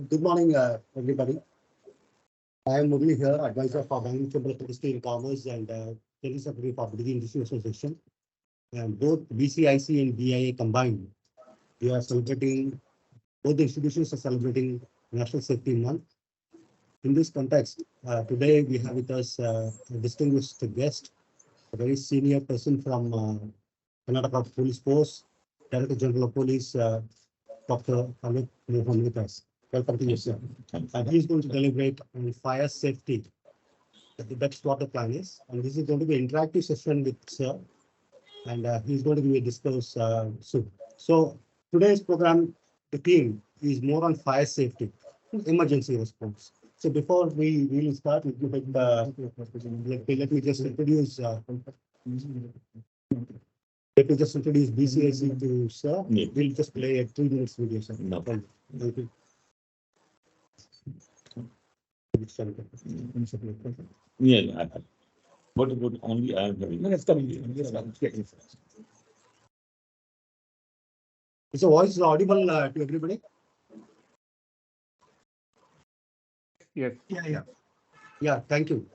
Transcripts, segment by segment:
Good morning, everybody. I am Murli here, advisor for Bangalore Chamber of Industry and Commerce and General Secretary for Brigade Industry Association. And both BCIC and BIA combined, we are celebrating, both the institutions are celebrating National Safety Month. In this context, today we have with us a distinguished guest, a very senior person from Karnataka Police Force, Director General of Police, Dr. Alok Mohan with us. Welcome to you, sir. And he is going to deliberate on fire safety. That's what the plan is. And this is going to be an interactive session with sir. And he's going to be discussed soon. So today's program, the theme is more on fire safety, emergency response. So before we really start, let me just introduce. Let me just introduce BCIC to sir. Yeah. We'll just play a 3 minutes video, sir. No. Thank you. Yeah, what about only I am having? It's coming. Is the voice audible to everybody? Yes. Yeah, thank you.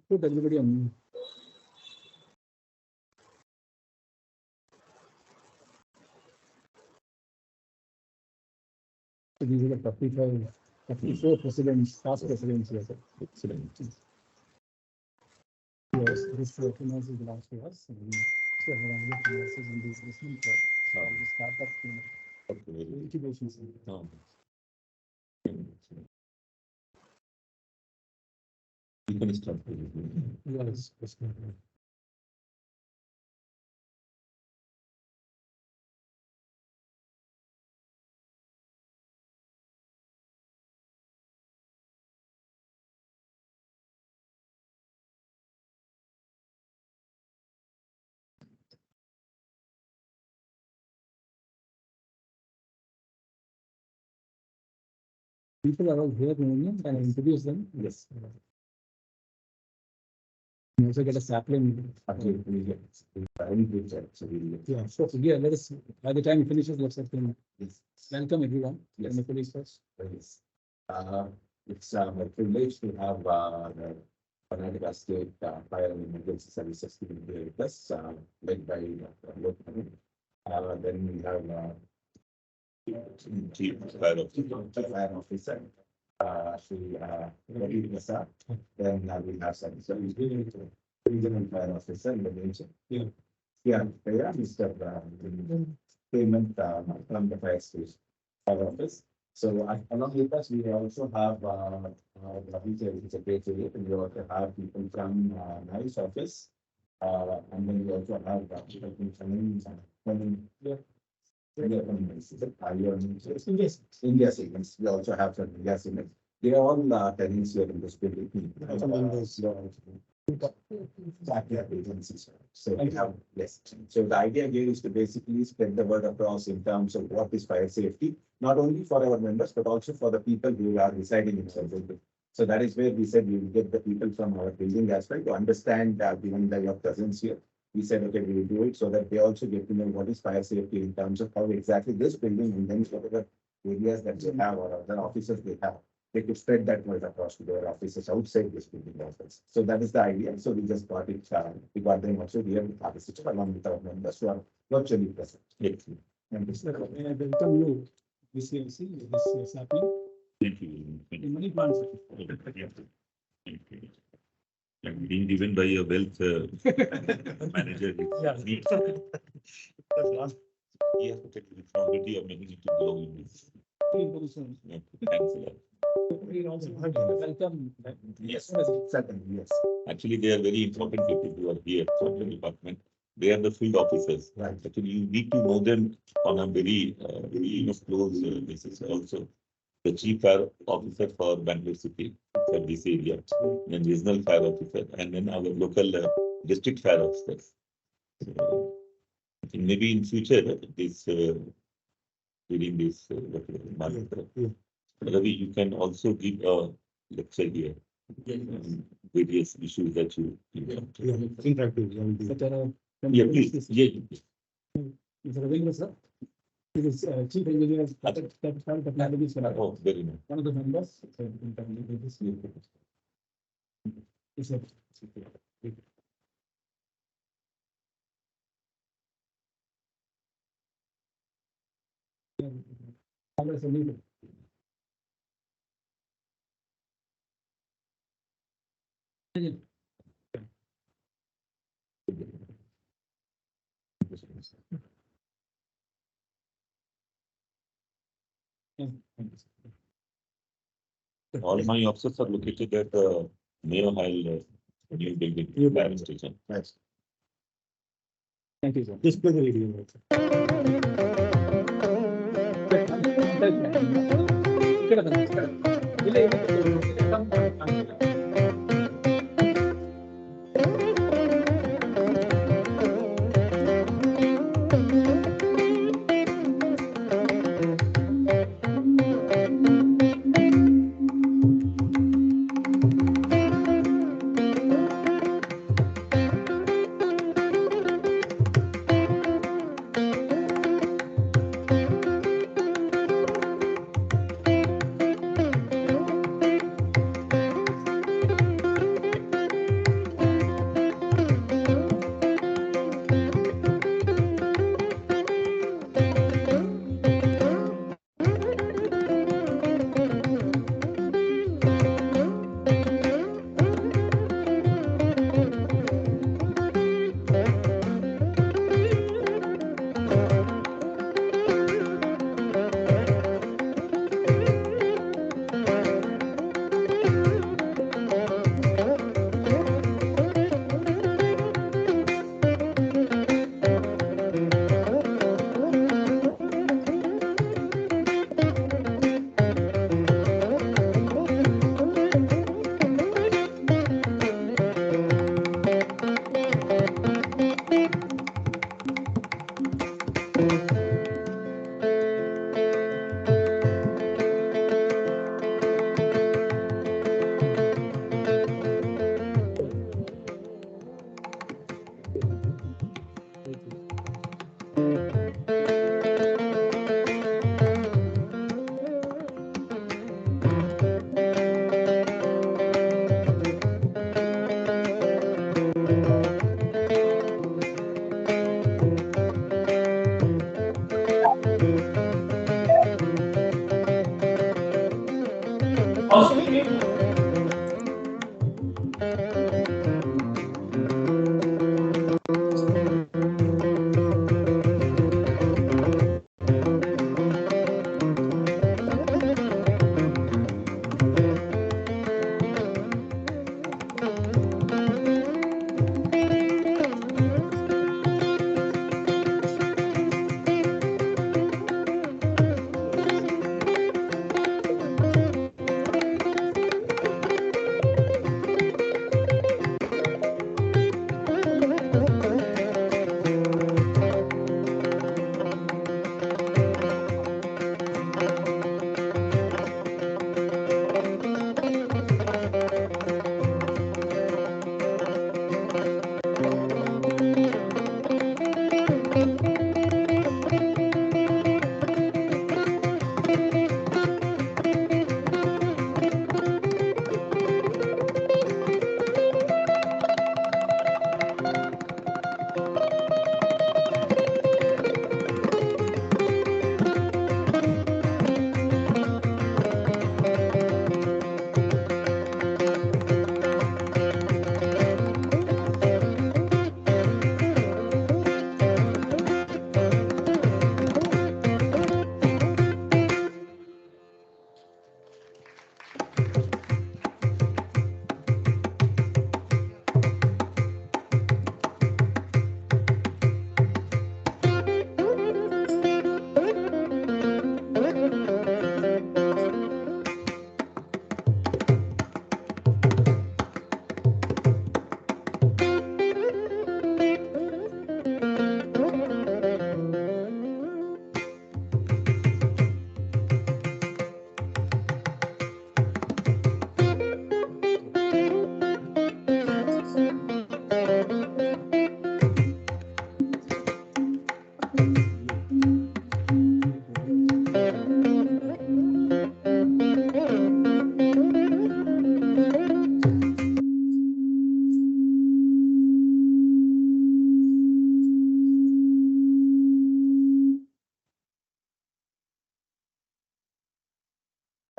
Put everybody on. So these are the 54 presidents, past presidents here. Excellent. Yes, this recognizes belongs to us. So everyone recognizes in this listening for the startup incubation center. You can start. Yes. People are all here, and I introduce them. Yes. You also get a sapling. Yeah, so yeah, let us, by the time he finishes, let's welcome everyone. Yes. And the police first. Yes. It's my privilege to have the Karnataka State Fire and Emergency Services team here with us, led by Alok. Then we have Chief Fire Officer, Shri Ravi Prasad. Then we have some Regional Fire Officer in the nation. Yeah, Mr. Payment from the fire station fire office. So along with us, we also have it's a great area, and we also have people from NICE office, and then we also have people from India segments. We also have some India segments. They are all tenants here in this building. Agencies. So we have yes. So the idea here is to basically spread the word across in terms of what is fire safety, not only for our members, but also for the people who are residing in some building. So that is where we said we will get the people from our building as well to understand, given that your presence here. We said, okay, we will do it so that they also get to know what is fire safety in terms of how exactly this building and then whatever areas that they have or other offices they have. They could spread that word across to their offices outside this building office. So that is the idea. So we just got it, we got them also here with participants along with our members who are virtually present. And this welcome you, BCIC, this sapling. Thank you. In many plants. Thank you. And being given by a wealth manager, Yeah. he has to take the responsibility of making it to grow in this. Thanks a lot. We also welcome. Yes. Certainly, yes. Actually, they are very important people who are here from the department. They are the field officers. Right. Actually, you need to know them on a very, close basis. Also, the chief fire officer for Bangalore City for this area, then regional fire officer, and then our local district fire officers. So, I think maybe in future, this during this Ravi, you can also give a lecture here. Various issues that you Interactive. yeah, please. Yeah. Is it available, sir? He was chief engineer of Capital Technologies. Oh, very nice. One of the members. So in terms of this, it's a. Congress and leader. All my offices are located at Mayo Hall, new building, New driving station. Nice. Thank you, sir. Just play the video.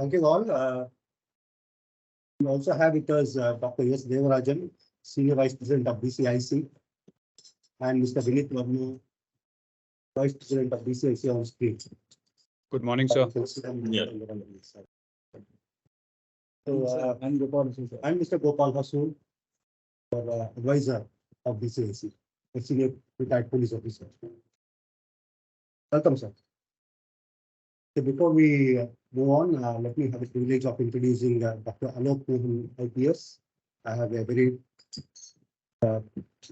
Thank you all. We also have with us Dr. S. Devarajan, Senior Vice President of BCIC, and Mr. Vinit Varma, Vice President of BCIC on screen. Good morning, sir. Yeah. So, I'm Gopal, sir. I'm Mr. Gopal Hasoon, advisor of BCIC, a senior retired police officer. Welcome, sir. So before we move on, let me have the privilege of introducing Dr. Alok Mohan, IPS. I have a very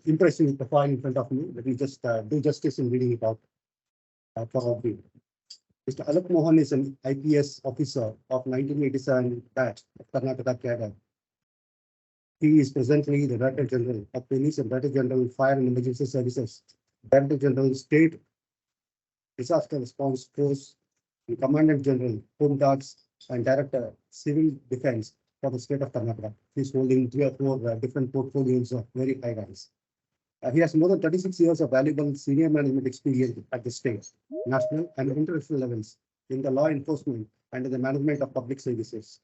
impressive profile in front of me. Let me just do justice in reading it out for all of you. Mr. Alok Mohan is an IPS officer of 1987 batch of Karnataka cadre. He is presently the Director General of Police and Director General Fire and Emergency Services, Director General State Disaster Response Force, and Commandant General Home Guards, and Director Civil Defense for the state of Karnataka. He is holding 3 or 4 different portfolios of very high ranks. He has more than 36 years of valuable senior management experience at the state, national, and international levels in the law enforcement and in the management of public services.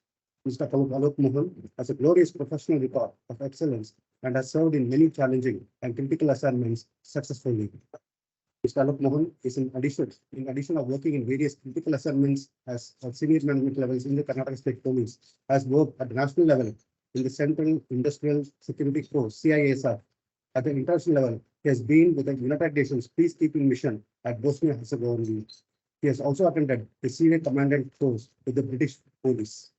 Mr. Alok Mohan has a glorious professional record of excellence and has served in many challenging and critical assignments successfully. Mr. Alok Mohan is in addition of working in various critical assignments as senior management levels in the Karnataka State Police, has worked at the national level in the Central Industrial Security Force, CISR. At the international level, he has been with the United Nations Peacekeeping Mission at Bosnia-Herzegovina. He has also attended the Senior Commandant course with the British Police.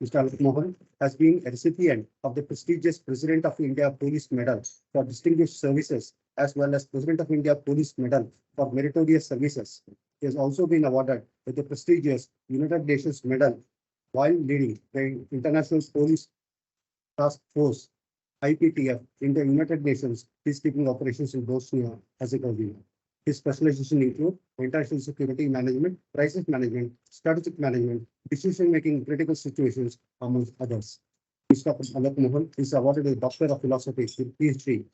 Mr. Alok Mohan has been a recipient of the prestigious President of India Police Medal for Distinguished Services, as well as President of India Police Medal for Meritorious Services. He has also been awarded with the prestigious United Nations Medal while leading the International Police Task Force, IPTF, in the United Nations peacekeeping operations in Bosnia-Herzegovina. His specialization include international security management, crisis management, strategic management, decision-making in critical situations, among others. Mr. Alok Mohan is awarded a Doctor of Philosophy with PhD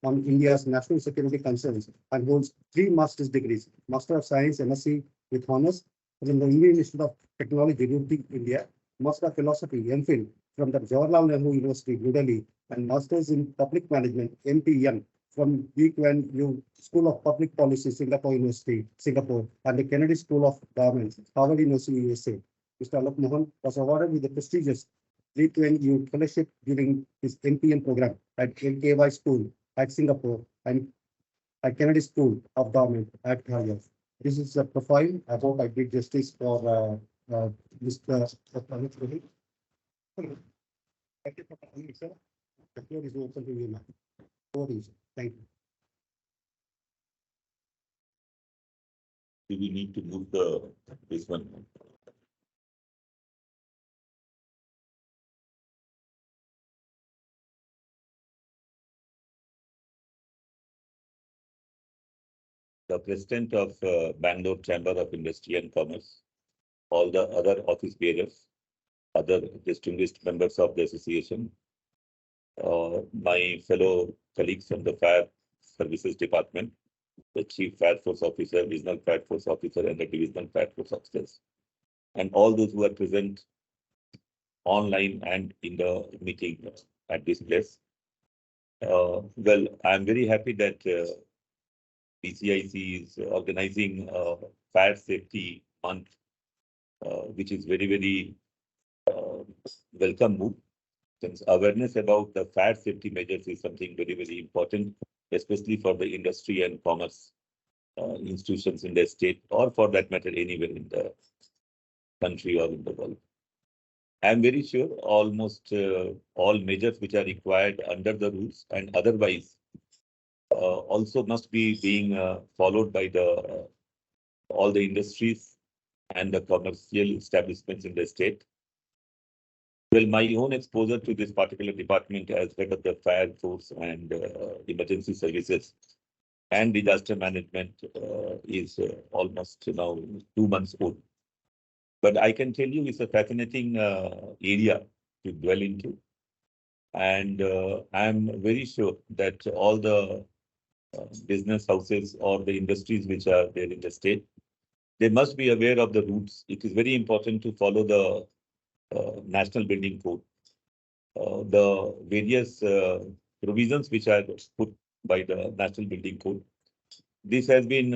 on India's national security concerns and holds 3 master's degrees: Master of Science, MSc with honors from the Indian Institute of Technology, Roorkee, India, Master of Philosophy, MPhil from the Jawaharlal Nehru University, New Delhi, and Masters in Public Management, MPM, from Lee Kuan Yew School of Public Policy, Singapore University, Singapore, and the Kennedy School of Government, Harvard University, USA. Mr. Alok Mohan was awarded with the prestigious Lee Kuan Yew Fellowship during his MPM program at LKY School at Singapore and at Kennedy School of Government at Harvard. This is a profile. I hope I did justice for Mr. Alok. Thank you for coming, sir. The floor is open to you now. Over to you, sir. Thank you. Do we need to move this one? The President of Bangalore Chamber of Industry and Commerce, all the other office bearers, other distinguished members of the association, my fellow colleagues from the Fire Services Department, the Chief Fire Force Officer, Regional Fire Force Officer, and the Divisional Fire Force Officers, and all those who are present online and in the meeting at this place. Well, I'm very happy that BCIC is organizing Fire Safety Month, which is very, very welcome move, since awareness about the fire safety measures is something very, very important, especially for the industry and commerce institutions in the state, or for that matter, anywhere in the country or in the world. I'm very sure almost all measures which are required under the rules and otherwise also must be being followed by the all the industries and the commercial establishments in the state. Well, my own exposure to this particular department as head of the fire force and emergency services and disaster management is almost now 2 months old. But I can tell you it's a fascinating area to dwell into. And I'm very sure that all the business houses or the industries which are there in the state, they must be aware of the routes. It is very important to follow the National Building Code. The various provisions which are put by the National Building Code. This has been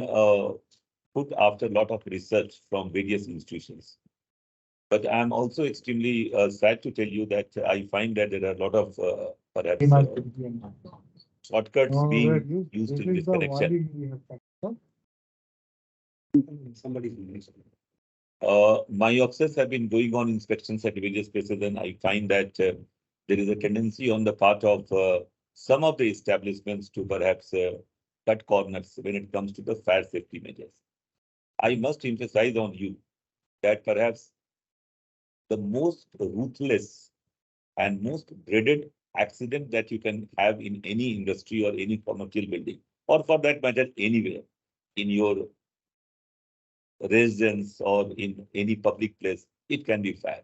put after a lot of research from various institutions. But I'm also extremely sad to tell you that I find that there are a lot of perhaps shortcuts being used in this connection. Somebody. My officers have been going on inspections at various places, and I find that there is a tendency on the part of some of the establishments to perhaps cut corners when it comes to the fire safety measures. I must emphasize on you that perhaps the most ruthless and most dreaded accident that you can have in any industry or any commercial building, or for that matter, anywhere in your residence or in any public place, it can be fire.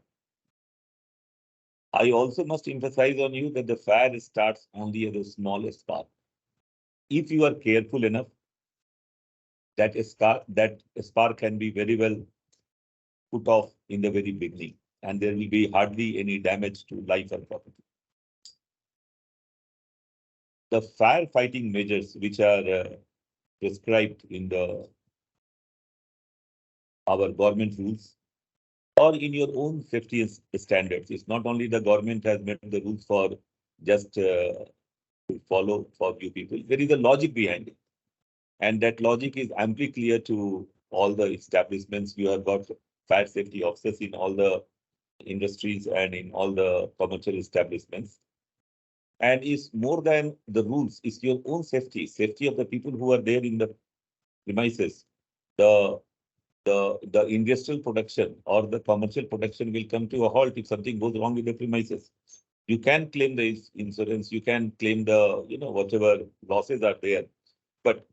I also must emphasize on you that the fire starts only at the smallest spark. If you are careful enough, that spark can be very well put off in the very beginning, and there will be hardly any damage to life or property. The firefighting measures which are prescribed in our government rules or in your own safety standards. It's not only the government has made the rules for just to follow for you people. There is a logic behind it. And that logic is amply clear to all the establishments. You have got fire safety officers in all the industries and in all the commercial establishments. And it's more than the rules, it's your own safety of the people who are there in the premises. The industrial production or the commercial production will come to a halt if something goes wrong with the premises. You can claim the insurance, you can claim the, whatever losses are there, but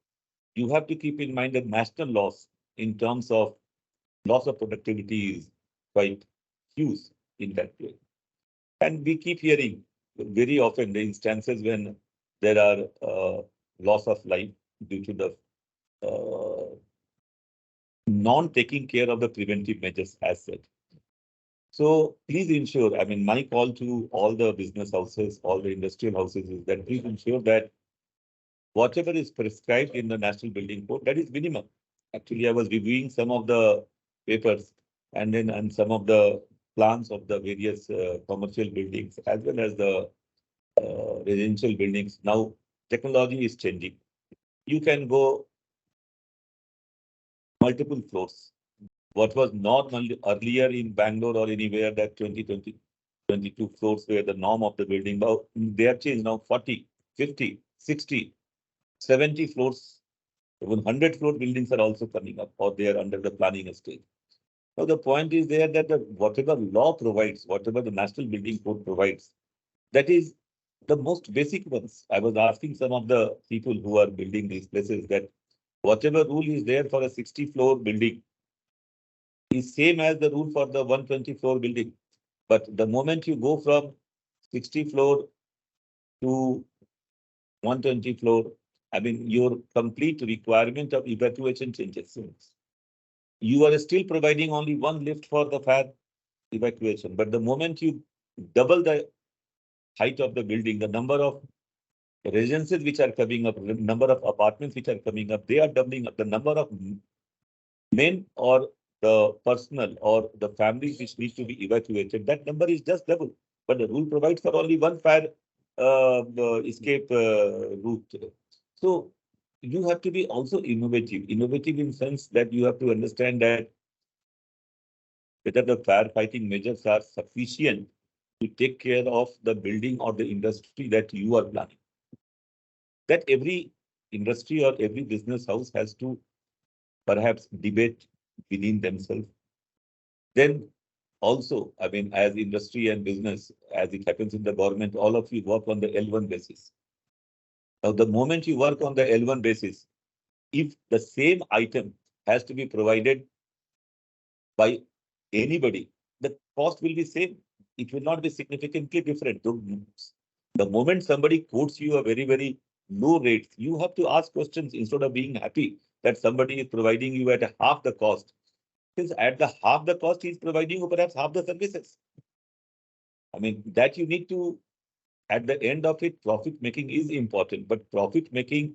you have to keep in mind that national loss in terms of loss of productivity is quite huge in that way. And we keep hearing very often the instances when there are loss of life due to the non-taking care of the preventive measures as such. So please ensure, my call to all the business houses, all the industrial houses is that please ensure that whatever is prescribed in the National Building Code, that is minimum. Actually, I was reviewing some of the papers and some of the plans of the various commercial buildings as well as the residential buildings. Now, technology is changing. You can go multiple floors. What was normal earlier in Bangalore or anywhere that 22 floors were the norm of the building. Now they have changed now 40, 50, 60, 70 floors, even 100 floor buildings are also coming up or they are under the planning stage. Now the point is there that whatever law provides, whatever the National Building Code provides, that is the most basic ones. I was asking some of the people who are building these places that whatever rule is there for a 60 floor building is same as the rule for the 120 floor building. But the moment you go from 60 floor to 120 floor, your complete requirement of evacuation changes. You are still providing only one lift for the fire evacuation. But the moment you double the height of the building, the number of residences which are coming up, the number of apartments which are coming up, they are doubling up. The number of men or the personnel or the families which need to be evacuated, that number is just double. But the rule provides for only one fire escape route. So you have to be also innovative in sense that you have to understand that whether the firefighting measures are sufficient to take care of the building or the industry that you are planning. That every industry or every business house has to perhaps debate within themselves. Then also, as industry and business, as it happens in the government, all of you work on the L1 basis. Now, the moment you work on the L1 basis, if the same item has to be provided by anybody, the cost will be same. It will not be significantly different. The moment somebody quotes you a very, very low rate, you have to ask questions instead of being happy that somebody is providing you at half the cost. Because at the half the cost, he is providing you perhaps half the services. I mean, that you need to, at the end of it, profit making is important, but profit making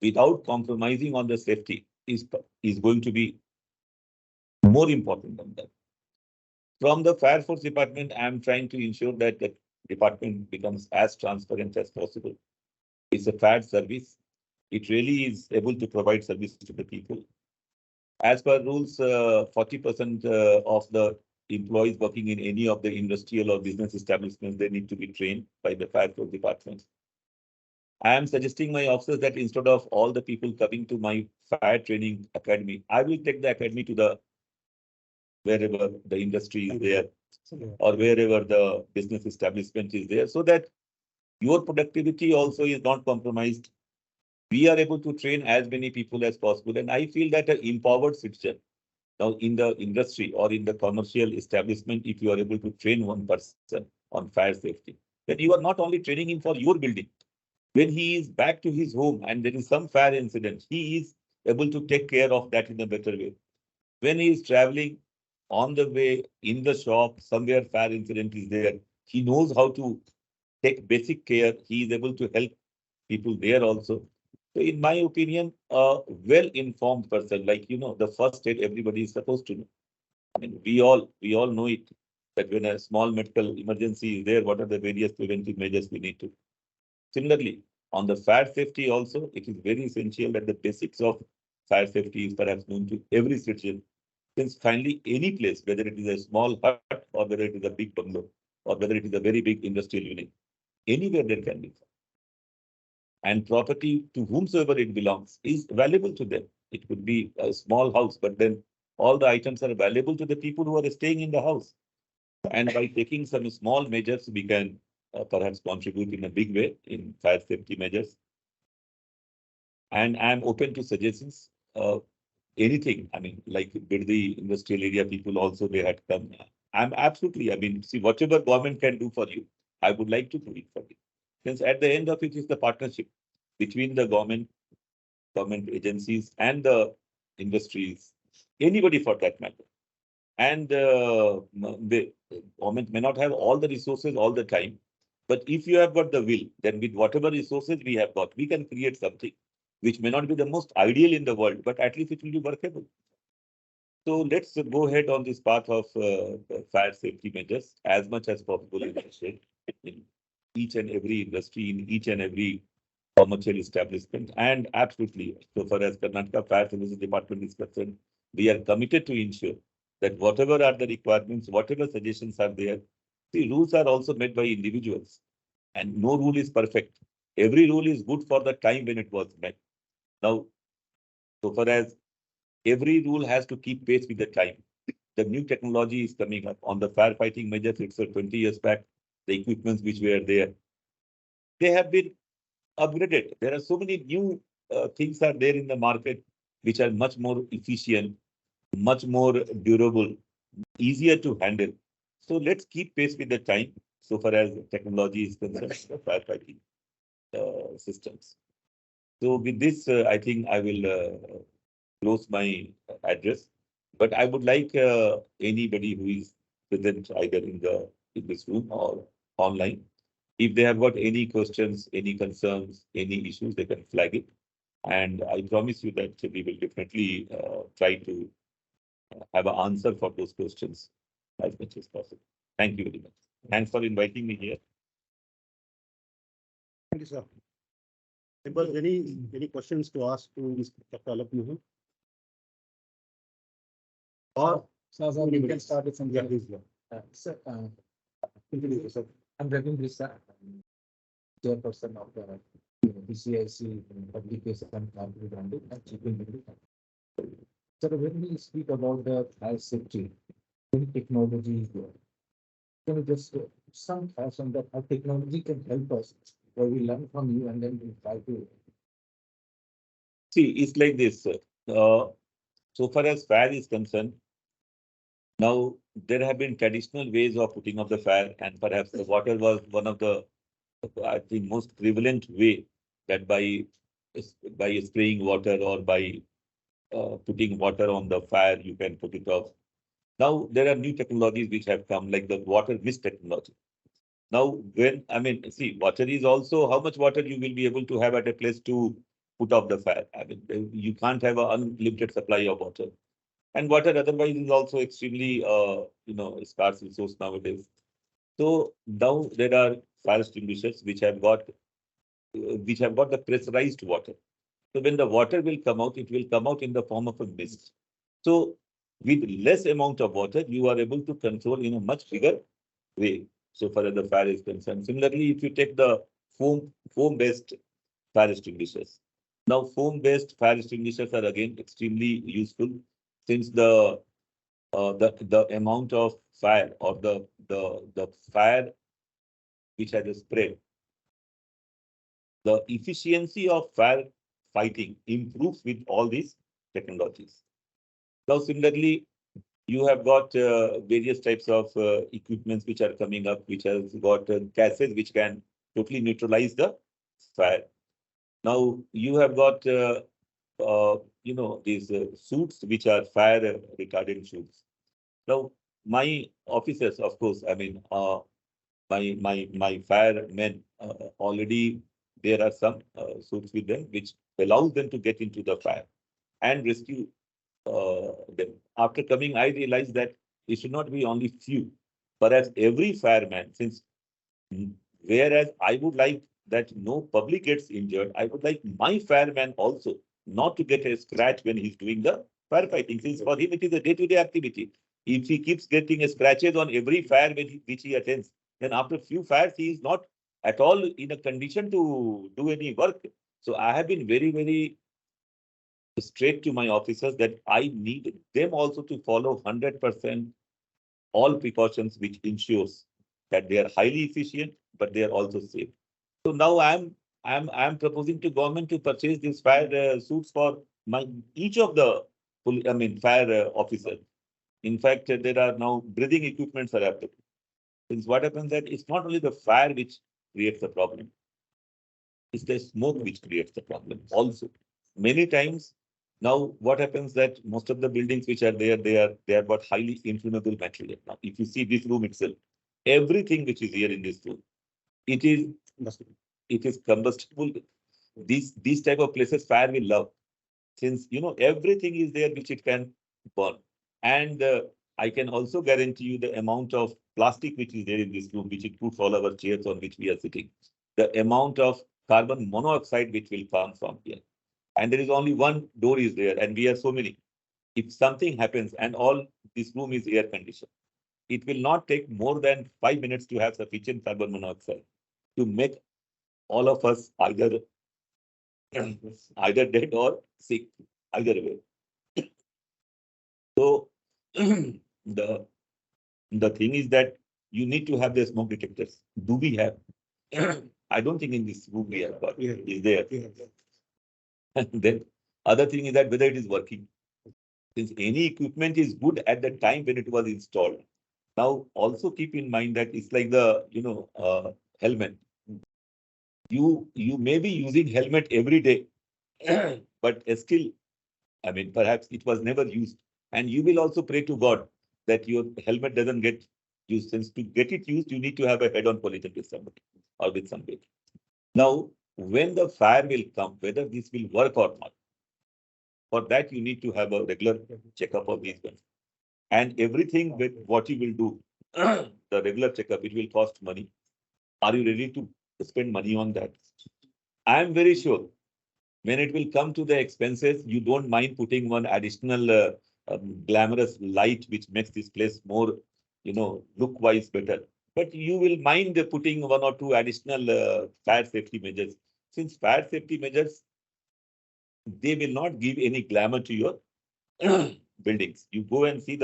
without compromising on the safety is going to be more important than that. From the Fire Force Department, I am trying to ensure that the department becomes as transparent as possible. It's a fire service. It really is able to provide service to the people. As per rules, 40% of the employees working in any of the industrial or business establishments, they need to be trained by the Fire Force Department. I am suggesting my officers that instead of all the people coming to my fire training academy, I will take the academy to the wherever the industry is there or wherever the business establishment is there, so that your productivity also is not compromised. We are able to train as many people as possible. And I feel that an empowered citizen, now in the industry or in the commercial establishment, if you are able to train one person on fire safety, then you are not only training him for your building. When he is back to his home and there is some fire incident, he is able to take care of that in a better way. When he is traveling on the way, in the shop, somewhere fire incident is there, he knows how to take basic care. He is able to help people there also. So in my opinion, a well-informed person, like, the first aid everybody is supposed to know. I mean, we all know it, that when a small medical emergency is there, what are the various preventive measures we need to. Similarly, on the fire safety also, it is very essential that the basics of fire safety is perhaps known to every citizen. Since finally any place, whether it is a small hut or whether it is a big bungalow or whether it is a very big industrial unit, anywhere there can be fire. And property to whomsoever it belongs is valuable to them. It could be a small house, but then all the items are valuable to the people who are staying in the house. And by taking some small measures, we can perhaps contribute in a big way in fire safety measures. And I'm open to suggestions. Anything, I mean, like Bidadi industrial area people also, they had come. I'm absolutely, I mean, see, whatever government can do for you, I would like to do it for you. Since at the end of it is the partnership between the government agencies and the industries, anybody for that matter. And the government may not have all the resources all the time, but if you have got the will, then with whatever resources we have got, we can create something which may not be the most ideal in the world, but at least it will be workable. So let's go ahead on this path of fire safety measures as much as possible in each and every industry, in each and every commercial establishment. And absolutely, so far as Karnataka Fire Services Department is concerned, we are committed to ensure that whatever are the requirements, whatever suggestions are there, the rules are also made by individuals. And no rule is perfect. Every rule is good for the time when it was made. Now, so far as every rule has to keep pace with the time. The new technology is coming up on the firefighting measures. It's 20 years back, the equipments which were there, they have been upgraded. There are so many new things are there in the market, which are much more efficient, much more durable, easier to handle. So let's keep pace with the time so far as technology is concerned, the firefighting systems. So with this, I think I will close my address, but I would like anybody who is present either in this room or online, if they have got any questions, any concerns, any issues, they can flag it. And I promise you that we will definitely try to have an answer for those questions as much as possible. Thank you very much. Thanks for inviting me here. Thank you, sir. Any questions to ask to Mr. Dr. Alok Mohan? Or We can start with some. yeah, please, Sir, introduce yourself. I'm Raghu Brisa, chairperson of the BCIC Publication and Branding and Chief Engineer. So when we speak about the fire safety, any technology is there. Can you just some thoughts on that, how technology can help us, where we learn from you and then we try to. See, it's like this. So far as fire is concerned, now there have been traditional ways of putting out the fire, and perhaps the water was one of the, I think, most prevalent way that by spraying water or by putting water on the fire, you can put it off. Now there are new technologies which have come, like the water mist technology. Now, see, water is also how much water you will be able to have at a place to put off the fire. You can't have an unlimited supply of water. And water otherwise is also extremely, scarce resource nowadays. So now there are fire extinguishers which have got the pressurized water. So when the water will come out, it will come out in the form of a mist. So with less amount of water, you are able to control in a much bigger way. So far as the fire is concerned. Similarly, if you take the foam-based fire extinguishers. Now, foam-based fire extinguishers are again extremely useful since the amount of fire or the fire which has a spread, the efficiency of fire fighting improves with all these technologies. Now, similarly, you have got various types of equipments which are coming up, which has got gases which can totally neutralize the fire. Now, you have got, these suits which are fire retardant suits. Now, my officers, of course, my firemen already there are some suits with them which allows them to get into the fire and rescue them. After coming, I realized that it should not be only few, perhaps every fireman, since whereas I would like that no public gets injured, I would like my fireman also not to get a scratch when he's doing the firefighting, since for him it is a day-to-day activity. If he keeps getting scratches on every fire which he attends, then after few fires, he is not at all in a condition to do any work. So I have been very, very straight to my officers that I need them also to follow 100% all precautions which ensures that they are highly efficient, but they are also safe. So now I'm proposing to government to purchase these fire suits for each of the fire officers. In fact, there are now breathing equipments are available. Since what happens that it's not only the fire which creates the problem, it's the smoke which creates the problem also. Many times now what happens that most of the buildings which are there, they are got highly inflammable material. Now, if you see this room itself, everything which is here in this room, it is combustible. These type of places fire will love, since everything is there which it can burn. And I can also guarantee you the amount of plastic which is there in this room, which includes all our chairs on which we are sitting, the amount of carbon monoxide which will come from here. And there is only one door is there, and we are so many. If something happens and all this room is air conditioned, it will not take more than 5 minutes to have sufficient carbon monoxide to make all of us either dead or sick, either way. So the thing is that you need to have the smoke detectors. Do we have? I don't think in this room we have got. Is there? And then other thing is that whether it is working. Since any equipment is good at the time when it was installed. Now also keep in mind that it's like the helmet. You may be using helmet every day, but still, perhaps it was never used. And you will also pray to God that your helmet doesn't get used. Since to get it used, you need to have a head-on collision with somebody or with somebody. Now, when the fire will come, whether this will work or not, for that you need to have a regular checkup of these guns. And everything with what you will do, the regular checkup, it will cost money. Are you ready to spend money on that? I am very sure when it will come to the expenses, you don't mind putting one additional glamorous light, which makes this place more, look-wise better. But you will mind putting one or two additional fire safety measures. Since fire safety measures, they will not give any glamour to your buildings. You go and see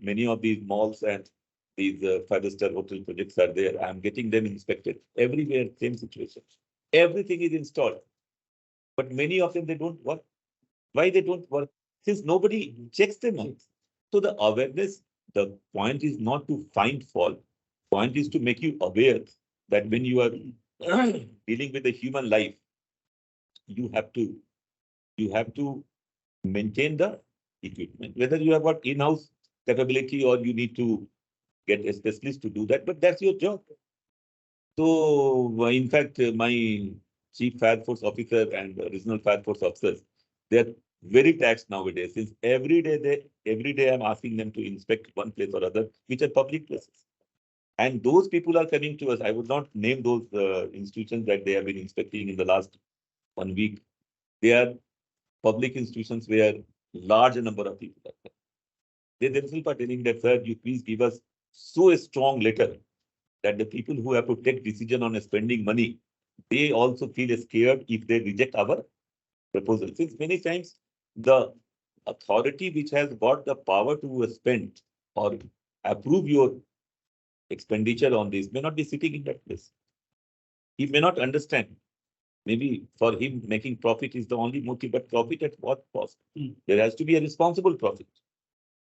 many of these malls and these five-star hotel projects are there. I'm getting them inspected. Everywhere, same situation. Everything is installed. But many of them, they don't work. Why they don't work? Since nobody checks them out. So the awareness, the point is not to find fault. Point is to make you aware that when you are dealing with a human life, you have to maintain the equipment. Whether you have got in-house capability or you need to get a specialist to do that, but that's your job. So, in fact, my chief fire force officer and regional fire force officers, they're very taxed nowadays. Since every day I'm asking them to inspect one place or other, which are public places. And those people are coming to us. I would not name those institutions that they have been inspecting in the last 1 week. They are public institutions where large number of people are there. They themselves are telling that, sir, you please give us so a strong letter that the people who have to take decision on spending money, they also feel scared if they reject our proposal. Since many times the authority which has got the power to spend or approve your expenditure on this may not be sitting in that place. He may not understand. Maybe for him making profit is the only motive, but profit at what cost? There has to be a responsible profit,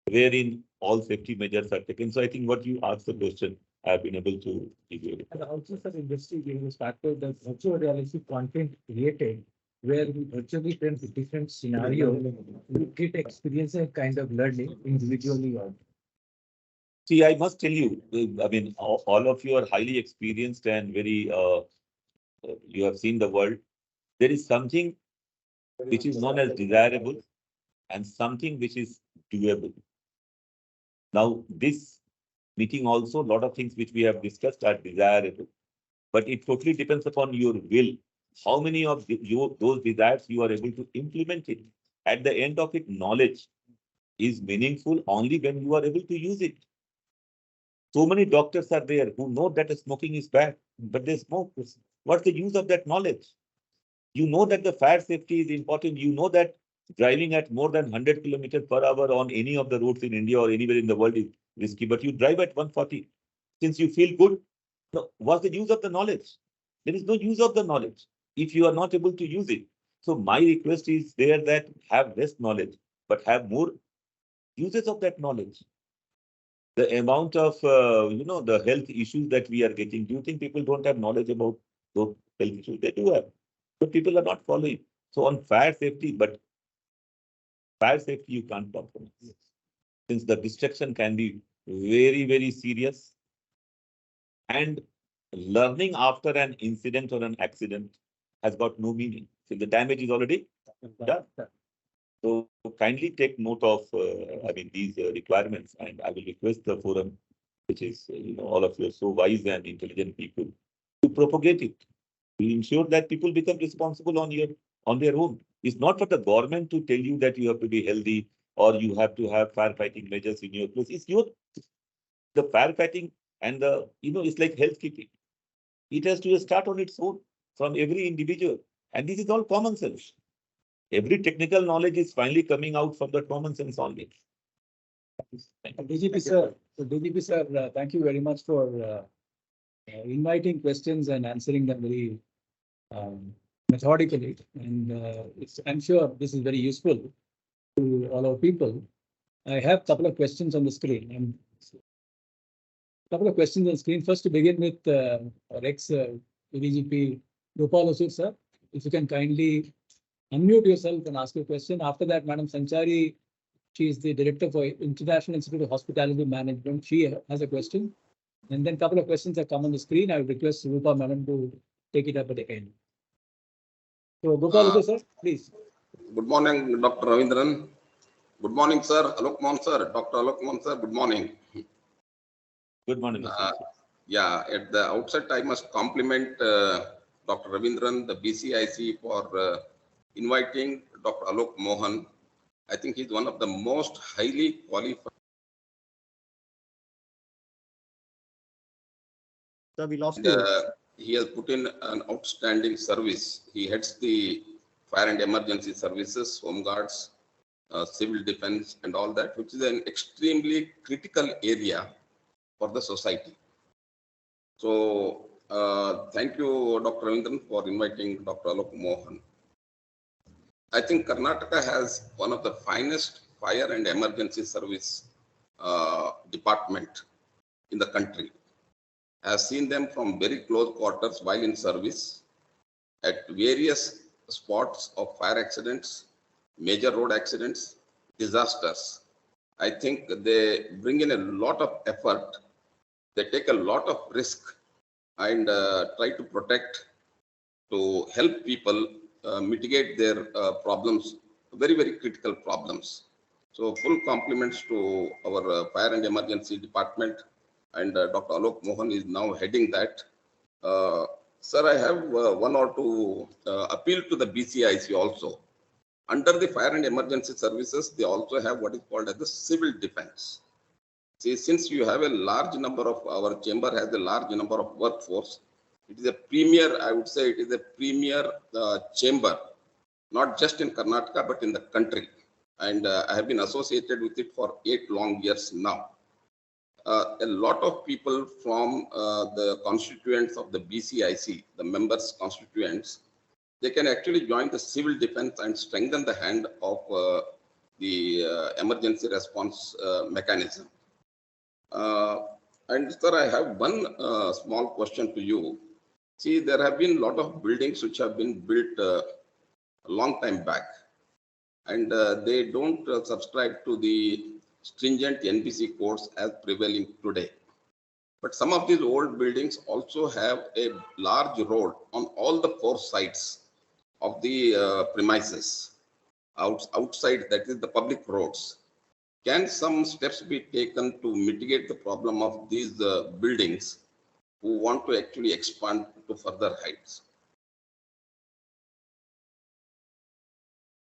wherein all safety measures are taken. So I think what you asked the question, I have been able to give you. And also, sir, industry giving this factor that virtual reality content created where we virtually train different scenario, we get experience and kind of learning individually or. See, I must tell you, I mean, all of you are highly experienced and very, you have seen the world. There is something which is known as desirable and something which is doable. Now, this meeting also, a lot of things which we have discussed are desirable, but it totally depends upon your will. How many of those desires you are able to implement it? At the end of it, knowledge is meaningful only when you are able to use it. So many doctors are there who know that smoking is bad, but they smoke. What's the use of that knowledge? You know that the fire safety is important. You know that driving at more than 100 kilometers per hour on any of the roads in India or anywhere in the world is risky, but you drive at 140. Since you feel good, no, what's the use of the knowledge? There is no use of the knowledge if you are not able to use it. So my request is there that have less knowledge, but have more uses of that knowledge. The amount of, the health issues that we are getting, do you think people don't have knowledge about those health issues? They do have, but people are not following. So on fire safety, you can't compromise. Since the destruction can be very, very serious. And learning after an incident or an accident has got no meaning. So the damage is already done. So kindly take note of, these requirements, and I will request the forum, which is, all of you are so wise and intelligent people, to propagate it, to ensure that people become responsible on their own. It's not for the government to tell you that you have to be healthy or you have to have firefighting measures in your place. It's the firefighting and it's like health keeping. It has to start on its own from every individual. And this is all common sense. Every technical knowledge is finally coming out from the common sense only. DGP sir, thank you very much for inviting questions and answering them very methodically. And I'm sure this is very useful to all our people. I have a couple of questions on the screen. First, to begin with, our ex-DGP Gopal Asur sir, if you can kindly unmute yourself and ask your question. After that, Madam Sanchari, she is the Director for International Institute of Hospitality Management. She has a question. And then a couple of questions that come on the screen. I would request Rupa Madam to take it up at the end. So, Gopal Asur sir, please. Good morning, Dr. Ravindran. Good morning, sir. Alok Mohan sir. Dr. Alok Mohan sir, good morning. Good morning. Yeah, at the outset, I must compliment Dr. Ravindran, the BCIC, for inviting Dr. Alok Mohan. I think he's one of the most highly qualified. Sir, we lost you. He has put in an outstanding service. He heads the fire and emergency services, home guards, civil defense, and all that, which is an extremely critical area for the society. So, thank you, Dr. Ravindran, for inviting Dr. Alok Mohan. I think Karnataka has one of the finest fire and emergency service department in the country. I have seen them from very close quarters while in service at various spots of fire accidents, major road accidents, disasters. I think they bring in a lot of effort. They take a lot of risk and try to protect, to help people mitigate their problems, very, very critical problems. So full compliments to our fire and emergency department, and Dr. Alok Mohan is now heading that. Sir, I have one or two appeal to the BCIC also. Under the fire and emergency services, they also have what is called as the civil defense. See, since you have a large number of, our chamber has a large number of workforce, it is a premier, I would say it is a premier chamber, not just in Karnataka, but in the country. And I have been associated with it for 8 long years now. A lot of people from the constituents of the BCIC, the members constituents, they can actually join the civil defense and strengthen the hand of the emergency response mechanism. And sir, I have one small question to you. See, there have been a lot of buildings which have been built a long time back, and they don't subscribe to the stringent NBC codes as prevailing today. But some of these old buildings also have a large road on all the 4 sides of the premises, outside, that is the public roads. Can some steps be taken to mitigate the problem of these buildings who want to actually expand to further heights?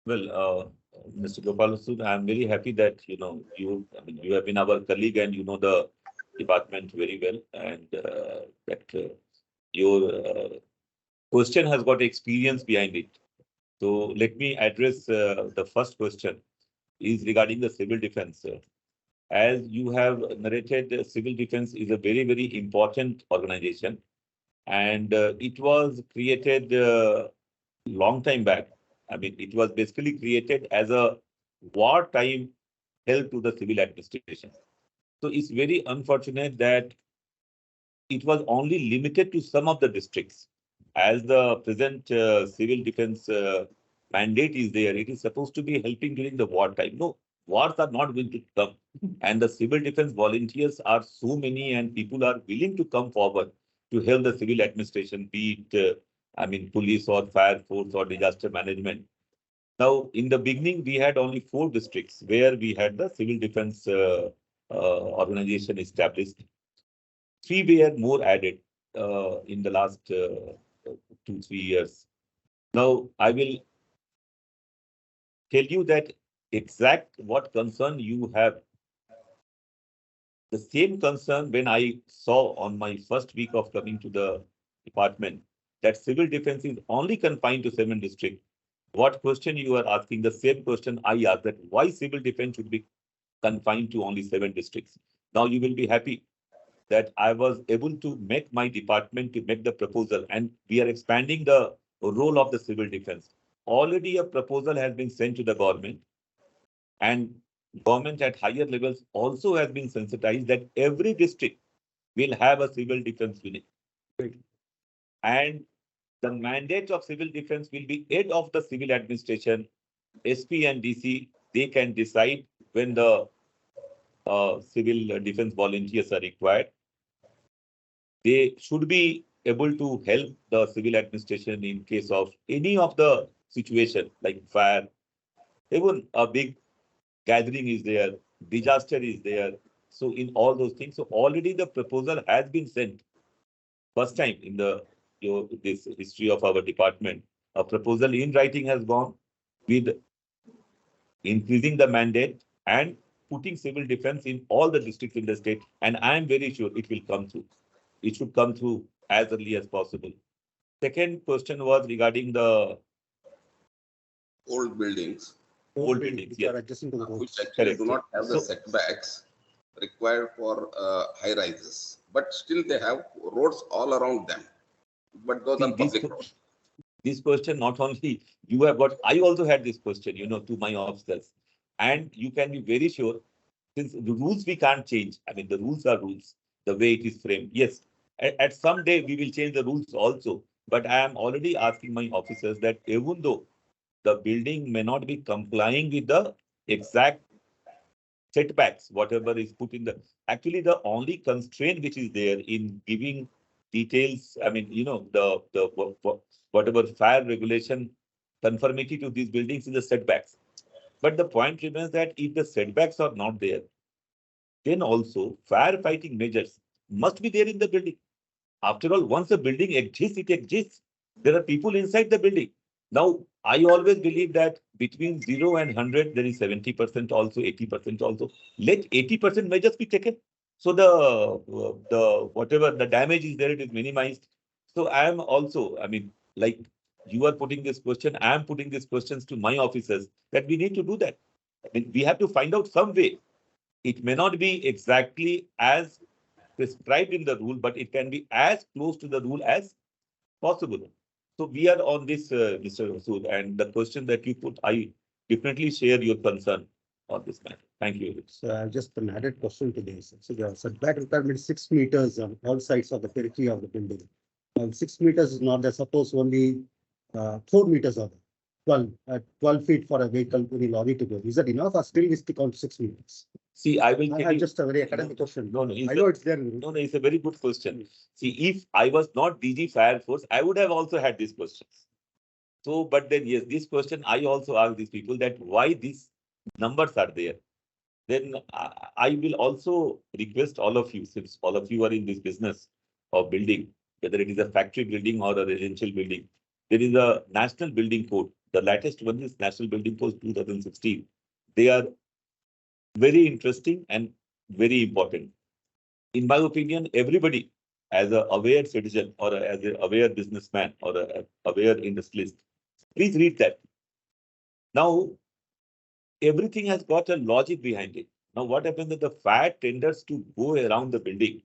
Well, Mr. Gopal Sood, I'm very happy that you have been our colleague and you know the department very well, and that your question has got experience behind it. So let me address the first question is regarding the civil defense. As you have narrated, civil defense is a very, very important organization, and it was created long time back. I mean, it was basically created as a wartime help to the civil administration. So it's very unfortunate that it was only limited to some of the districts. As the present civil defense mandate is there, it is supposed to be helping during the wartime. No, wars are not going to come. And the civil defense volunteers are so many, and people are willing to come forward to help the civil administration, be it police or fire force or disaster management. Now, in the beginning, we had only 4 districts where we had the civil defense organization established. 3 were more added in the last 2-3 years. Now, I will tell you that exact what concern you have. The same concern when I saw on my first week of coming to the department that civil defense is only confined to 7 districts. What question you are asking, the same question I asked, that why civil defense should be confined to only 7 districts. Now you will be happy that I was able to make my department to make the proposal, and we are expanding the role of the civil defense. Already a proposal has been sent to the government, and government at higher levels also has been sensitized that every district will have a civil defense unit. Right. And the mandate of civil defense will be head of the civil administration, SP and DC. They can decide when the civil defense volunteers are required. They should be able to help the civil administration in case of any of the situation like fire, even a big gathering is there, disaster is there. So in all those things, so already the proposal has been sent. First time in the this history of our department, a proposal in writing has gone with increasing the mandate and putting civil defense in all the districts in the state. And I am very sure it will come through. It should come through as early as possible. Second question was regarding the Old buildings. Old buildings, yes. Which actually do not have the setbacks required for high rises, but still they have roads all around them. But those are public roads. This question, not only you have got, I also had this question, to my officers. And you can be very sure, since the rules we can't change. I mean, the rules are rules, the way it is framed. Yes, at some day we will change the rules also. But I am already asking my officers that even though the building may not be complying with the exact setbacks, whatever is put in the, actually the only constraint which is there in giving details, I mean, whatever fire regulation conformity to these buildings is the setbacks. But the point remains that if the setbacks are not there, then also firefighting measures must be there in the building. After all, once the building exists, it exists. There are people inside the building. Now, I always believe that between 0 and 100, there is 70% also, 80% also. Let 80% measures be taken. So the whatever the damage is there, it is minimized. So I am also, I mean, like you are putting this question, I am putting these questions to my officers that we need to do that. I mean, we have to find out some way. It may not be exactly as prescribed in the rule, but it can be as close to the rule as possible. So we are on this, Mr. Rasool, and the question that you put, I definitely share your concern on this matter. Thank you. So just an added question to this. So the setback requirement is 6 meters on all sides of the periphery of the building. And 6 meters is not there. Suppose only 4 meters are there. 12 feet for a vehicle, any lorry to go. Is that enough or still we stick on 6 meters? See, I will tell you. Just a very academic question. No, I know it's there. No, it's a very good question. See, if I was not DG Fire Force, I would have also had these questions. So, but then yes, this question I also ask these people that why these numbers are there. Then I will also request all of you, since all of you are in this business of building, whether it is a factory building or a residential building, there is a national building code. The latest one is National Building Code 2016. They are very interesting and very important. In my opinion, everybody as an aware citizen or as an aware businessman or an aware industrialist, please read that. Now, everything has got a logic behind it. Now, what happens that the fire tenders to go around the building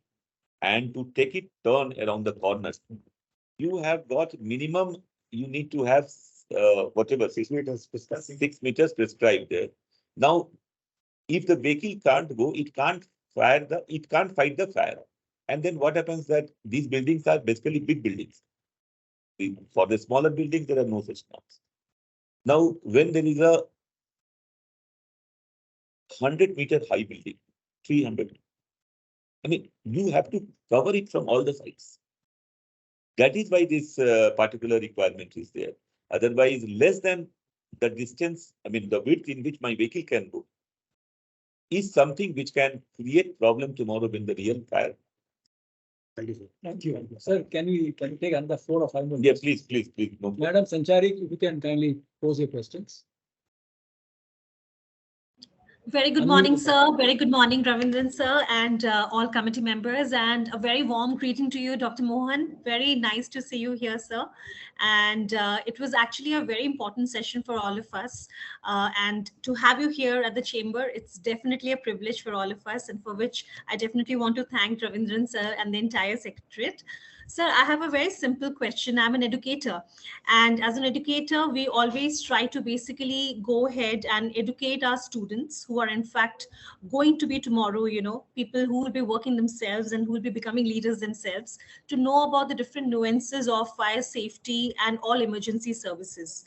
and to take it turn around the corners, you have got minimum, you need to have whatever 6 meters prescribed. 6 meters prescribed there. Now, if the vehicle can't go, it can't fight the fire. And then what happens that these buildings are basically big buildings. For the smaller buildings, there are no such norms. Now, when there is a 100-meter high building, 300, I mean, you have to cover it from all the sides. That is why this particular requirement is there. Otherwise, less than the distance, I mean, the width in which my vehicle can go, is something which can create problem tomorrow when the real fire. Thank you, sir. Thank you. Sir, can we take another 4 or 5 more? Yeah, please. No. Madam Sanchari, if you can kindly pose your questions. Very good morning, sir. Very good morning, Ravindran, sir, and all committee members. And a very warm greeting to you, Dr. Mohan. Very nice to see you here, sir. And it was actually a very important session for all of us. And to have you here at the chamber, it's definitely a privilege for all of us, and for which I definitely want to thank Ravindran, sir, and the entire secretariat. Sir, I have a very simple question. I'm an educator, and as an educator, we always try to basically go ahead and educate our students who are in fact going to be tomorrow, people who will be working themselves and who will be becoming leaders themselves, to know about the different nuances of fire safety and all emergency services.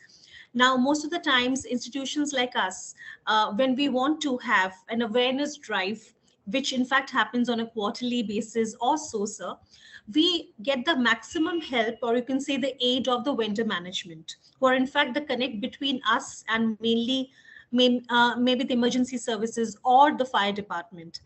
Now, most of the times, institutions like us, when we want to have an awareness drive, which in fact happens on a quarterly basis or so, sir, we get the maximum help, or you can say the aid of the vendor management, who are in fact the connect between us and maybe the emergency services or the fire department.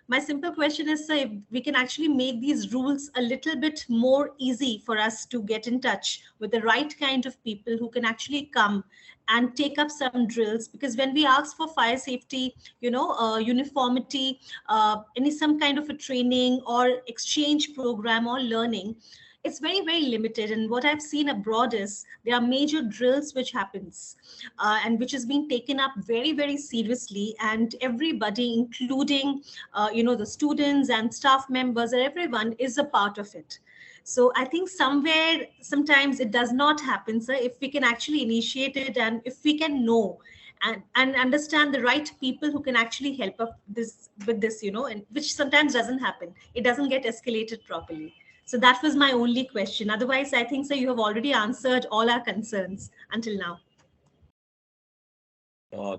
My simple question is, sir, if we can actually make these rules a little bit more easy for us to get in touch with the right kind of people who can actually come and take up some drills, because when we ask for fire safety, uniformity, some kind of a training or exchange program or learning, it's very, very limited. And what I've seen abroad is there are major drills which happens and which is being taken up very, very seriously. And everybody, including, the students and staff members and everyone is a part of it. So I think sometimes it does not happen, sir, if we can actually initiate it and if we can know and understand the right people who can actually help up with this, and which sometimes doesn't happen. It doesn't get escalated properly. So that was my only question. Otherwise, I think, sir, you have already answered all our concerns until now.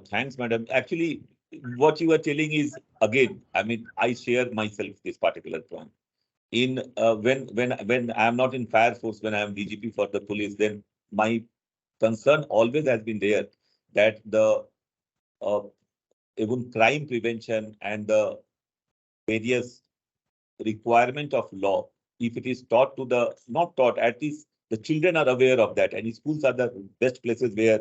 Thanks, madam. Actually, what you are telling is, again, I mean, I share myself this particular point. in when I am not in fire force, when I am DGP for the police, then my concern always has been there that the uh, even crime prevention and the various requirement of law, if it is taught to the, not taught, at least the children are aware of that. And schools are the best places where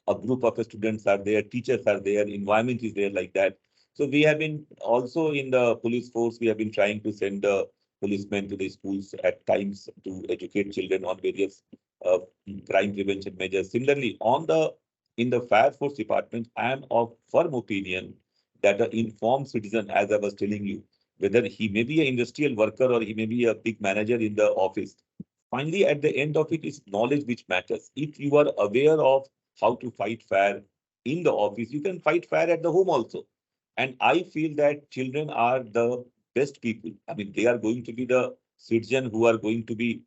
a group of students are there, teachers are there, environment is there like that. So we have been also in the police force, we have been trying to send the policemen to the schools at times to educate children on various uh, crime prevention measures. Similarly, in the fire force department, I am of firm opinion that an informed citizen, as I was telling you, whether he may be an industrial worker or he may be a big manager in the office. Finally, at the end of it is knowledge which matters. If you are aware of how to fight fire in the office, you can fight fire at the home also. And I feel that children are the best people. I mean, they are going to be the citizen who are going to be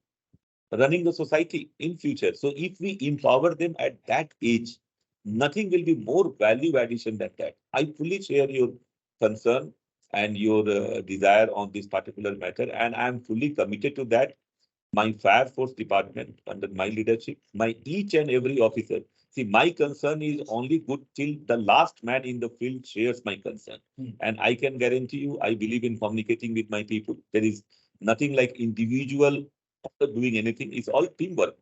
running the society in future. So if we empower them at that age, nothing will be more value addition than that. I fully share your concern and your desire on this particular matter, and I am fully committed to that. My fire force department under my leadership, my each and every officer. See, my concern is only good till the last man in the field shares my concern. And I can guarantee you, I believe in communicating with my people. There is nothing like individual doing anything. It's all teamwork.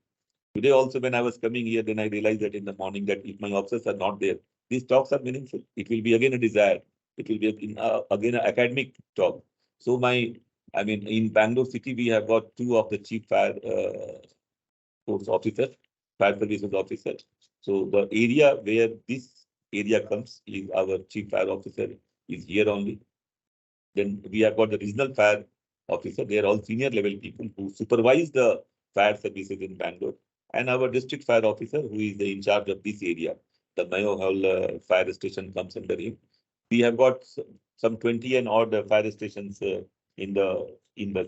Today also when I was coming here, then I realized that in the morning that if my officers are not there, these talks are meaningful. It will be again a desire. It will be again an academic talk. So I mean, in Bangalore city, we have got two of the chief fire force officers, fire services officers. So the area where this area comes is our chief fire officer is here only. Then we have got the regional fire officer. They are all senior level people who supervise the fire services in Bangalore. And our district fire officer, who is in charge of this area, the Mayo Hall fire station comes under him. We have got some 20 and odd fire stations in the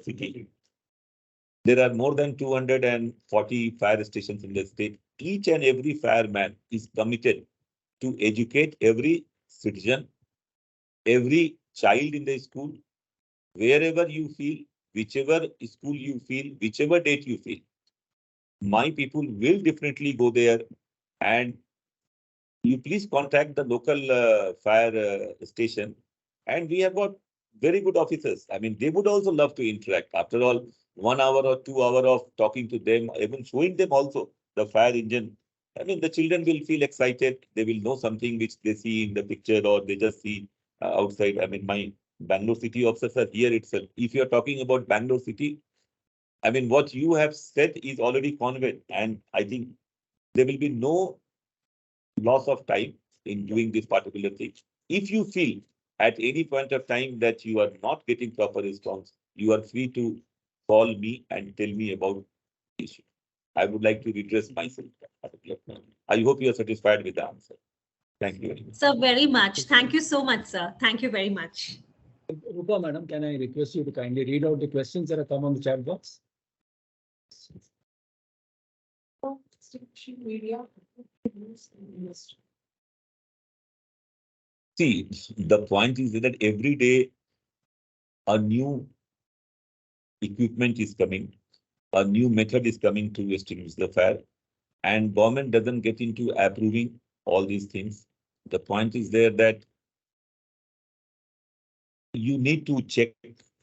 city. There are more than 240 fire stations in the state. Each and every fireman is committed to educate every citizen, every child in the school, wherever you feel, whichever school you feel, whichever date you feel. My people will definitely go there, and you please contact the local fire station. And we have got very good officers. I mean, they would also love to interact. After all, 1 hour or 2 hours of talking to them, even showing them also the fire engine. I mean, the children will feel excited. They will know something which they see in the picture or they just see outside. I mean, my Bangalore city officers are here itself. If you're talking about Bangalore city, I mean, what you have said is already conveyed. And I think there will be no loss of time in doing this particular thing. If you feel at any point of time that you are not getting proper response, you are free to call me and tell me about the issue. I would like to redress myself. I hope you are satisfied with the answer. Thank you very much. Sir, very much. Thank you so much, sir. Thank you very much. Rupa, madam, can I request you to kindly read out the questions that have come on the chat box? See, the point is that every day a new equipment is coming, a new method is coming to extinguish the fire, and government doesn't get into approving all these things. The point is there that you need to check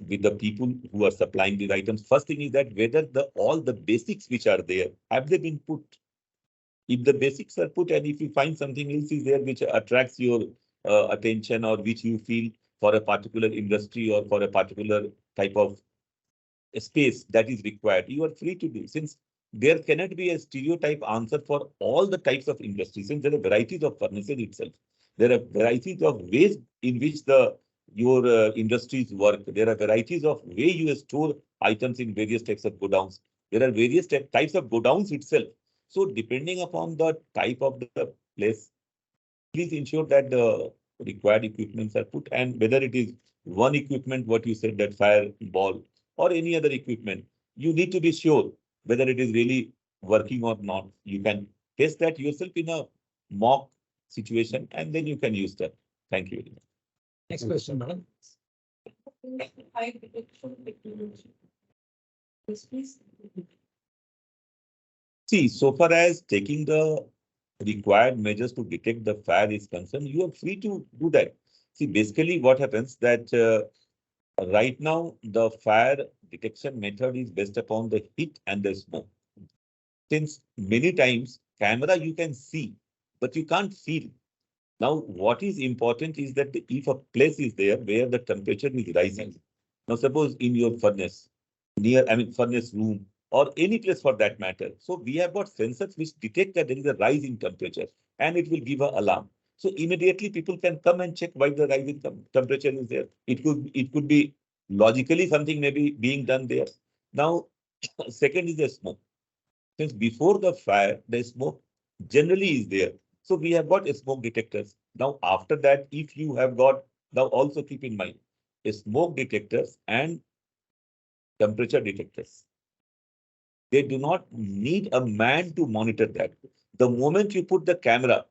with the people who are supplying these items. First thing is that whether all the basics which are there, have they been put? If the basics are put and if you find something else is there which attracts your attention or which you feel for a particular industry or for a particular type of space that is required, you are free to do. Since there cannot be a stereotype answer for all the types of industries, since there are varieties of furnaces itself. There are varieties of ways in which your industries work. There are varieties of way you store items in various types of godowns. There are various types of godowns itself. So depending upon the type of the place, please ensure that the required equipments are put, and whether it is one equipment, what you said, that fire ball or any other equipment, you need to be sure whether it is really working or not. You can test that yourself in a mock situation and then you can use that. Thank you very much. Next question, madam. Yes, please. See, so far as taking the required measures to detect the fire is concerned, you are free to do that. See, basically what happens that right now the fire detection method is based upon the heat and the smoke. Since many times camera you can see, but you can't feel. Now, what is important is that if a place is there where the temperature is rising, now suppose in your furnace, furnace room, or any place for that matter. So we have got sensors which detect that there is a rise in temperature and it will give an alarm. So immediately people can come and check why the rise in temperature is there. It could be logically something maybe being done there. Now, second is the smoke. Since before the fire, the smoke generally is there. So we have got smoke detectors. Now, after that, if you have got, now also keep in mind, smoke detectors and temperature detectors. They do not need a man to monitor that. The moment you put the camera,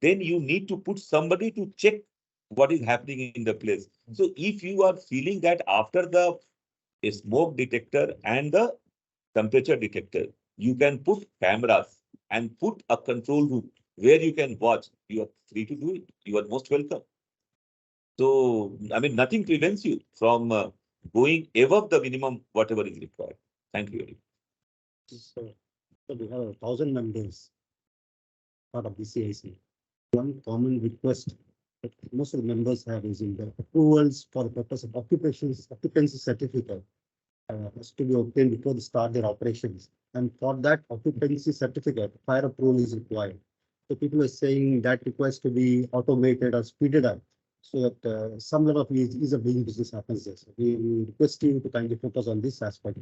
then you need to put somebody to check what is happening in the place. So if you are feeling that after the smoke detector and the temperature detector, you can put cameras and put a control room where you can watch. You are free to do it. You are most welcome. So, nothing prevents you from going above the minimum, whatever is required. Thank you very much. So we have 1,000 members part of BCIC. One common request that most of the members have is in the approvals for the purpose of occupancy certificate has to be obtained before they start their operations. And for that occupancy certificate, fire approval is required. So people are saying that requires to be automated or speeded up so that some level of ease of doing business happens there. So we request you to kindly focus on this aspect.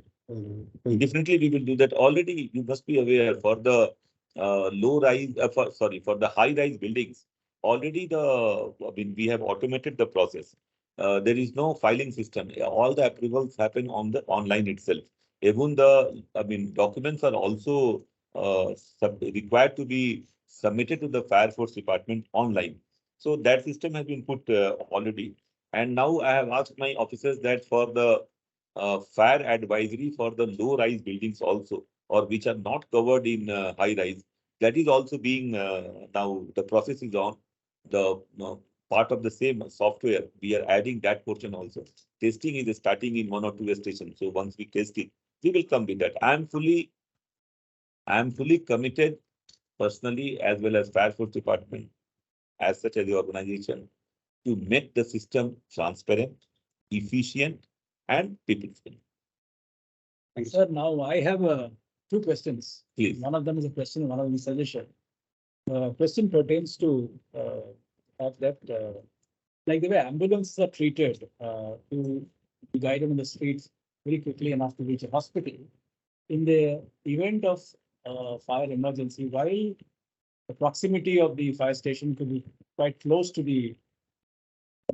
Definitely, we will do that. Already, you must be aware for the for the high rise buildings. Already, we have automated the process. There is no filing system. All the approvals happen on the online itself. Even documents are also required to be submitted to the fire force department online. So that system has been put already. And now I have asked my officers that for the fire advisory for the low-rise buildings also, or which are not covered in high-rise. That is also being now the process is on. The part of the same software, we are adding that portion also. Testing is starting in 1 or 2 stations. So once we test it, we will come with that. I am fully committed personally as well as fire force department as such as the organization to make the system transparent, efficient, and people-friendly. Sir, now I have two questions. Please. One of them is a question, one of them is a suggestion. Question pertains to like the way ambulances are treated to be guided in the streets very quickly enough to reach a hospital. In the event of fire emergency, while the proximity of the fire station could be quite close to the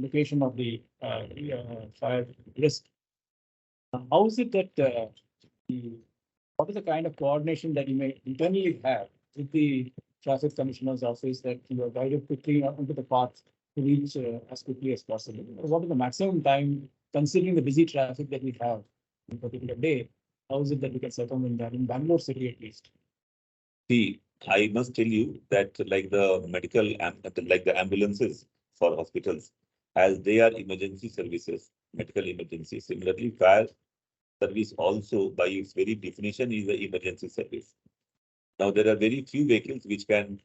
location of the fire risk, how is it that what is the kind of coordination that you may internally have with the traffic commissioner's office that you are guided quickly onto the path to reach as quickly as possible? What is the maximum time, considering the busy traffic that we have in a particular day? How is it that we can circumvent that in Bangalore city at least? See, I must tell you that like the ambulances for hospitals, as they are emergency services, medical emergency. Similarly, fire service also by its very definition is an emergency service. Now there are very few vehicles which can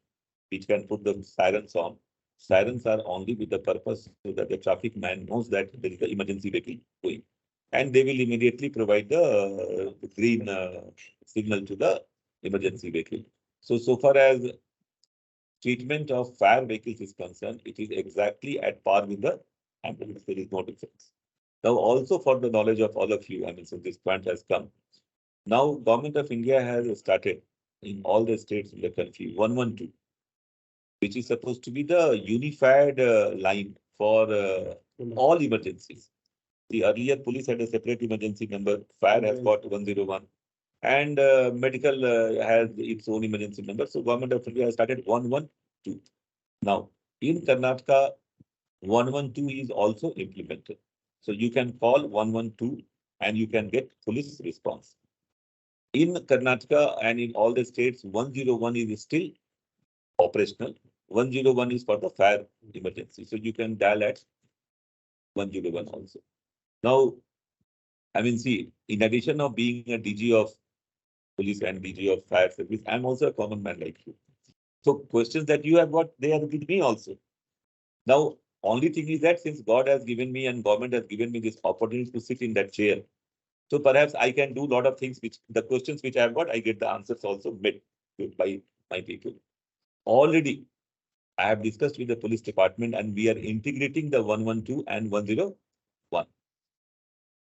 put the sirens on. Sirens are only with the purpose so that the traffic man knows that there is an emergency vehicle going, and they will immediately provide the green signal to the emergency vehicle. So far as treatment of fire vehicles is concerned, it is exactly at par with the ambulance. There is no difference. Now, also for the knowledge of all of you, since this point has come, now Government of India has started in all the states in the country 112, which is supposed to be the unified line for all emergencies. The earlier police had a separate emergency number, fire has got 101, and medical has its own emergency number. So Government of India has started 112. Now, in Karnataka, 112 is also implemented. So you can call 112 and you can get police response. In Karnataka and in all the states, 101 is still operational. 101 is for the fire emergency. So you can dial at 101 also. Now, I mean, see, in addition of being a DG of police and DG of fire service, I'm also a common man like you. So questions that you have got, they are with me also. Now, only thing is that since God has given me and government has given me this opportunity to sit in that chair, so perhaps I can do a lot of things which the questions which I have got, I get the answers also met by my people. Already, I have discussed with the police department and we are integrating the 112 and 101.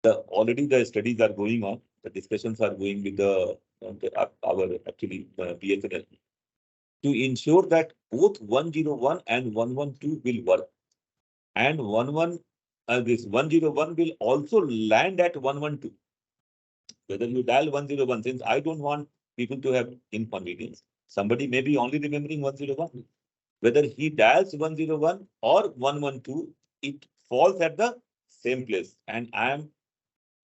Already the studies are going on. The discussions are going with our actually BSNL to ensure that both 101 and 112 will work. And this 101 will also land at 112. Whether you dial 101, since I don't want people to have inconvenience. Somebody may be only remembering 101. Whether he dials 101 or 112, it falls at the same place. And I am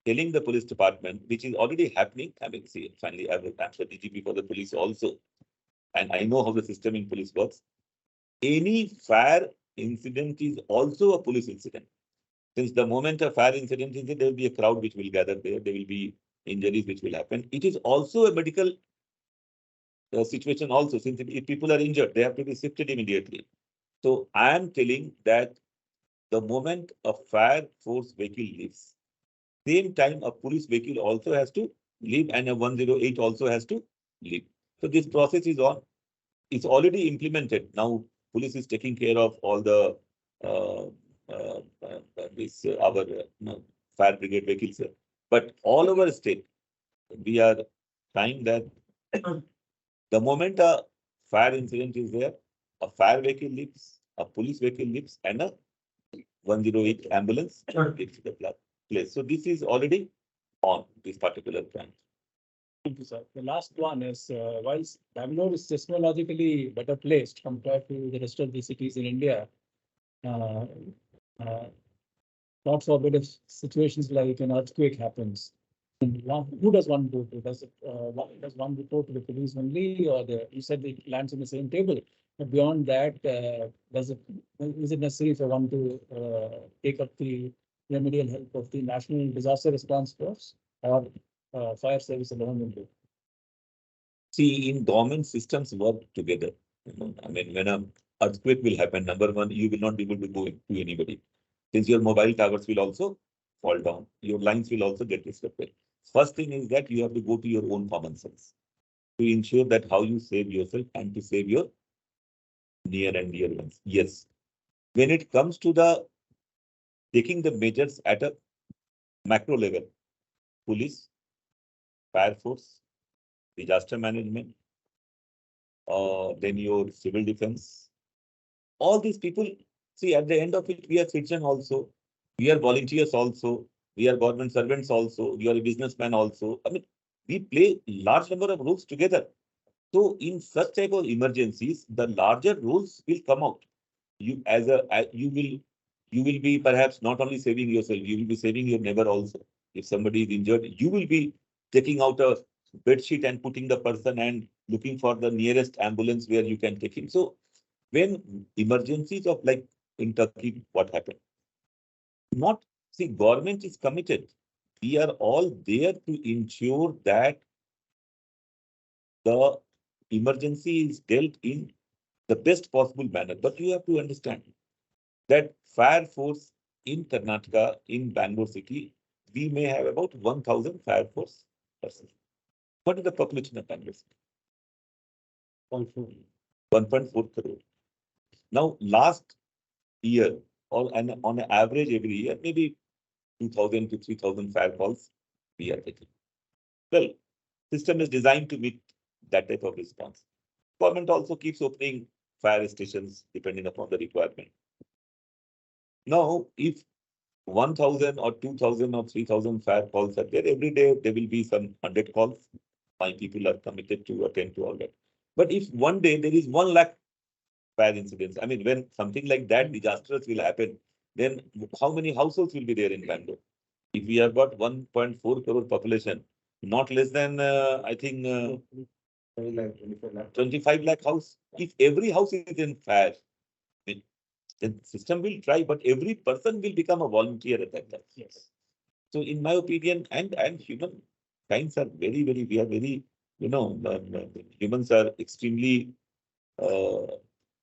telling the police department, which is already happening. I mean, see, finally, I will answer DGP for the police also. And I know how the system in police works. Any fire incident is also a police incident. Since the moment a fire incident is there, there will be a crowd which will gather there. There will be injuries which will happen. It is also a medical situation also. Since if people are injured, they have to be shifted immediately. So I am telling that the moment a fire force vehicle leaves, same time a police vehicle also has to leave and a 108 also has to leave. So this process is on. It's already implemented. Now police is taking care of all the our fire brigade vehicles. But all over state, we are trying that the moment a fire incident is there, a fire vehicle leaves, a police vehicle leaves, and a 108 ambulance takes the place. So this is already on this particular plan. Thank you, sir. The last one is, whilst Bangalore is seismologically better placed compared to the rest of the cities in India, not forbid if situations like an earthquake happens. Who does one go to? Does one report to the police only, or you said it lands on the same table? But beyond that, is it necessary for one to take up the remedial help of the National Disaster Response Force or fire service alone will do? See, in government systems work together. I mean, when an earthquake will happen, number one, you will not be able to go to anybody. Since your mobile towers will also fall down, your lines will also get disrupted. First thing is that you have to go to your own common sense to ensure that how you save yourself and to save your near and dear ones. Yes. When it comes to the taking the measures at a macro level, police, fire force, disaster management, then your civil defense, all these people, see, at the end of it, we are citizens also, we are volunteers also, we are government servants also, we are a businessman also. I mean, we play large number of roles together. So in such type of emergencies, the larger roles will come out. You will be perhaps not only saving yourself, you will be saving your neighbor also. If somebody is injured, you will be taking out a bed sheet and putting the person and looking for the nearest ambulance where you can take him. So when emergencies of like in Turkey, what happened? See, government is committed. We are all there to ensure that the emergency is dealt in the best possible manner. But you have to understand that fire force in Karnataka, in Bangalore city, we may have about 1,000 fire force persons. What is the population of Bangalore city? 1.4 crore. Now, last year, on an average every year, maybe 2,000 to 3,000 fire calls we are taking. Well, system is designed to meet that type of response. Government also keeps opening fire stations depending upon the requirement. Now, if 1,000 or 2,000 or 3,000 fire calls are there, every day there will be some 100 calls. My people are committed to attend to all that. But if one day there is 1 lakh fire incidents, I mean, when something like that disastrous will happen, then how many households will be there in Bangalore? If we have got 1.4 crore population, not less than, I think, 25 lakh house. If every house is in fire, the system will try, but every person will become a volunteer at that time. Yes. So in my opinion, and human kinds are very, we are very, humans are extremely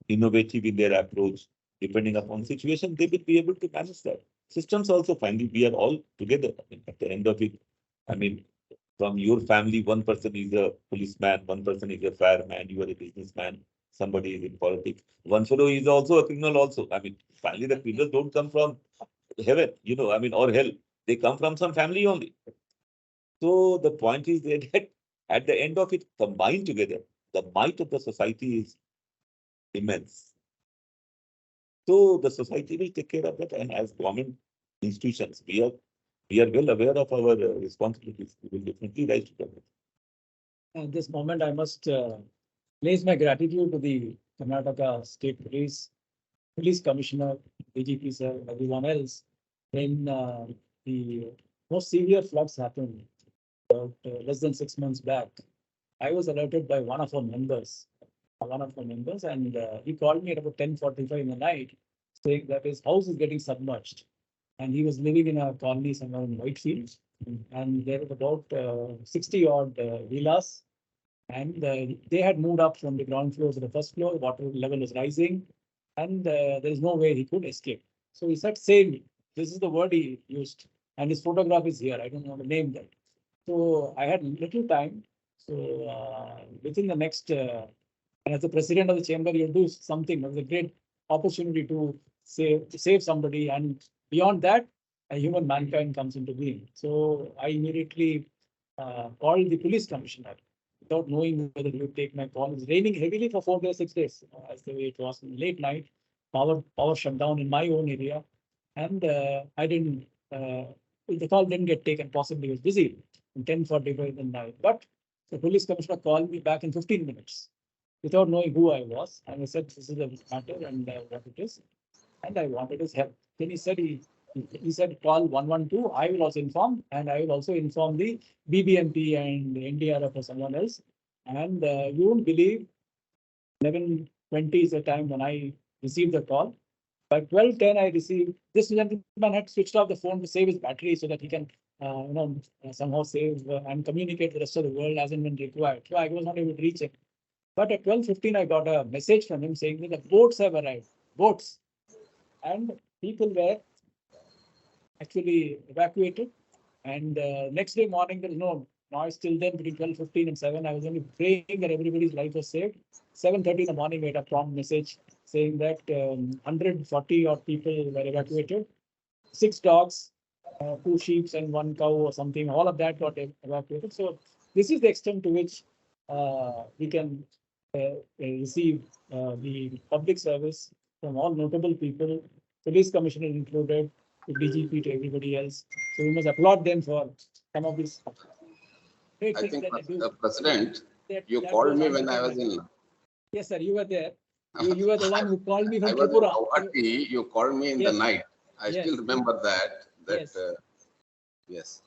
innovative in their approach. Depending upon situation, they will be able to manage that. Systems also finally, we are all together. I mean, at the end of it, I mean, from your family, one person is a policeman, one person is a fireman, you are a businessman, somebody is in politics. One fellow is also a criminal also. I mean, finally the criminals don't come from heaven, or hell. They come from some family only. So the point is that at the end of it, combined together, the might of the society is immense. So the society will take care of that, and as government institutions, we are well aware of our responsibilities. We will definitely rise to that. At this moment, I must place my gratitude to the Karnataka State Police Commissioner, DGP sir, everyone else. When the most severe floods happened about less than 6 months back, I was alerted by one of our members, and he called me at about 10:45 in the night, saying that his house is getting submerged, and he was living in a colony somewhere in Whitefield, and there were about 60 odd villas, and they had moved up from the ground floor to the first floor. Water level is rising, and there is no way he could escape. So he said, "Save me." This is the word he used, and his photograph is here. I don't want to name that. So I had little time. So within the next, and as the president of the chamber, you do something. It was a great opportunity to save somebody, and beyond that, a human mankind comes into being. So I immediately called the police commissioner without knowing whether he would take my call. It was raining heavily for 4 days, 6 days, as the way it was late night. Power shut down in my own area, and I didn't. The call didn't get taken. Possibly he was busy. 10:45 in the night, but the police commissioner called me back in 15 minutes without knowing who I was, and I said, "This is the matter and what it is," and I wanted his help. Then he said, "Call 112. I will also inform, and I will also inform the BBMP and the NDRF or someone else." And you won't believe, 11:20 is the time when I received the call. By 12:10, I received, this gentleman had switched off the phone to save his battery so that he can, somehow save and communicate the rest of the world as and when required. So I was not able to reach him. But at 12:15, I got a message from him saying that the boats have arrived. Boats. And people were actually evacuated. And next day morning, there was no noise till then. Between 12:15 and 7, I was only praying that everybody's life was saved. 7:30 in the morning, I got a prompt message saying that 140 odd people were evacuated. 6 dogs, 2 sheep and 1 cow or something. All of that got evacuated. So this is the extent to which we can receive the public service from all notable people, police commissioner included, to DGP, to everybody else. So we must applaud them for some of these great I things think, that they do. President, you That called goes me when I was unrecognized. in. Yes, sir, you were there. You were the one who called me I from was in Tripura. Guwahati. You called me in the Yes. night. I Yes. still remember that. Yes. Yes.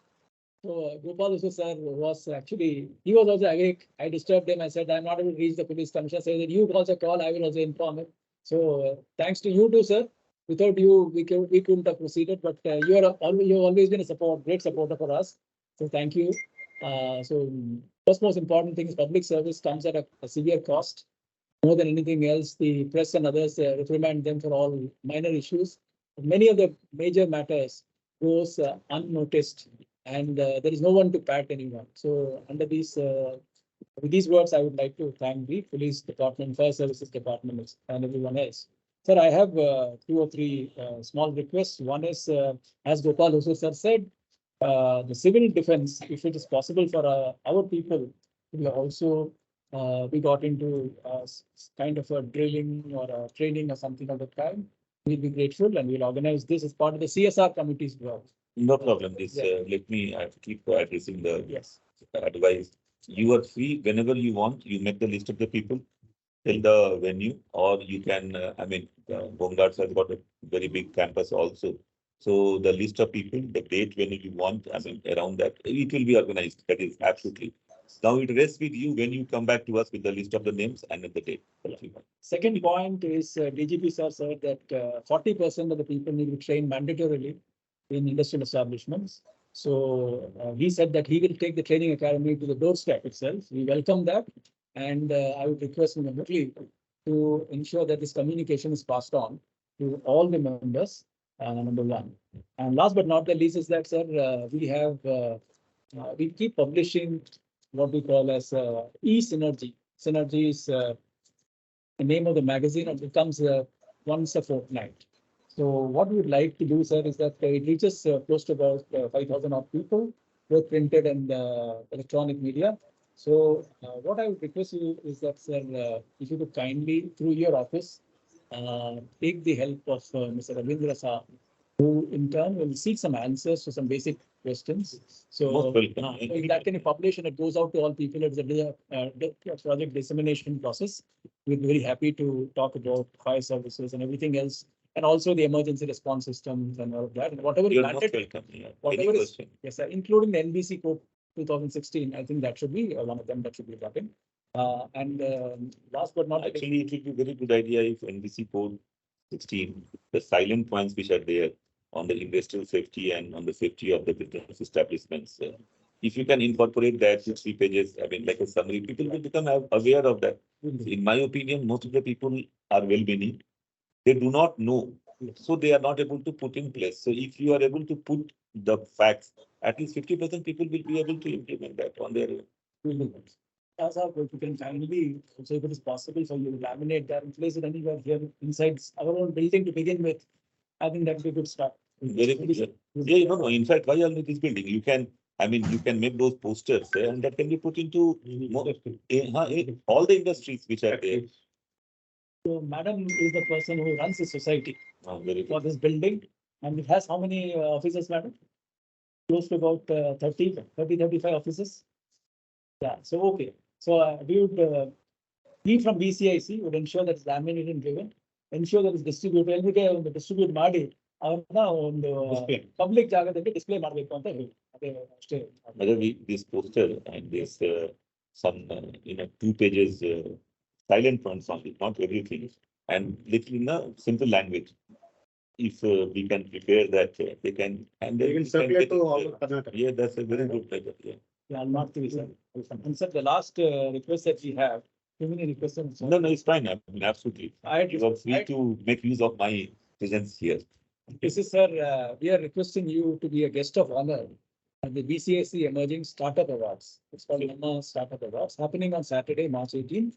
So Gopal also sir was actually, he was also awake. I disturbed him. I said, "I'm not able to reach the police commissioner." Said that you also call, I will also inform him. So thanks to you too, sir. Without you, we couldn't have proceeded. But you've always been a great supporter for us. So thank you. So first most important thing is public service comes at a severe cost. More than anything else, the press and others reprimand them for all minor issues. Many of the major matters goes unnoticed, and there is no one to pat anyone. So under with these words, I would like to thank the police department, fire services department, and everyone else. Sir, I have 2 or 3 small requests. One is, as Gopal also sir said, the civil defense, if it is possible for our people, we also we got into kind of a drilling or a training or something of that kind. We'll be grateful, and we'll organize this as part of the CSR committee's work. No problem. This, Yeah. let me keep addressing the Yes. advice. You are free whenever you want. You make the list of the people, tell the venue, or you can, Home Guards has got a very big campus also. So the list of people, the date when you want, I mean, around that, it will be organized. That is absolutely. Now it rests with you when you come back to us with the list of the names and the date. Second point is DGP sir said that 40% of the people need to be trained mandatorily in industrial establishments. So he said that he will take the training academy to the doorstep itself. We welcome that. And I would request him immediately to ensure that this communication is passed on to all the members, number one. And last but not the least is that, sir, we keep publishing what we call as e-synergy. Synergy is the name of the magazine, and it comes once a fortnight. So what we would like to do, sir, is that it reaches close to about 5,000 odd people, both printed and electronic media. So what I would request you is that, sir, if you could kindly, through your office, take the help of Mr. Ravindra Saab, who in turn will seek some answers to some basic questions. So if that can be published and it goes out to all people, it's a project dissemination process. We'd be very happy to talk about fire services and everything else, and also the emergency response systems and all of that. And whatever is mandated, whatever is, yes, sir, including the NBC code 2016, I think that should be one of them that should be brought in. Last but not actually, it will be a very good idea if NBC code 16, the silent points which are there on the industrial safety and on the safety of the business establishments. If you can incorporate that to 3 pages, I mean, like a summary, people will become aware of that. In my opinion, most of the people are well-meaning. They do not know, so they are not able to put in place. So if you are able to put the facts, at least 50% people will be able to implement that on their own. As our work, you can kindly, so if it is possible for you to laminate that and place it anywhere here inside our own building to begin with, I think that would be a good start. Very good. Yeah, no. In fact, why only this building? You can, I mean, you can make those posters and that can be put into all the industries which are there. So Madam is the person who runs the society Very for good. this building, and it has how many offices, Madam? Close to about 35 offices. Yeah, so okay. So we would, we from BCIC would ensure that it's laminated and given, ensure that it's distributed, every day on the distribute ಮಾಡಿ ಅವ್ರನ್ನ ಒಂದು public ಜಾಗದಲ್ಲಿ display ಮಾಡಬೇಕು ಅಂತ ಹೇಳಿ ಅದೇ ಅಷ್ಟೇ. Whether this poster and this some 2 pages silent points only, not everything, and little in a simple language. If we can prepare that, they can, and They will circulate to all of Karnataka. Yeah, that's a very good pleasure. Yeah. Yeah, I'll mark this. And sir, the last request that we have, too many requests. No, it's fine. I mean, absolutely. You are free to make use of my presence here. This is, sir, we are requesting you to be a guest of honor at the BCIC Emerging Startup Awards. It's called Mama Startup Awards, happening on Saturday, March 18th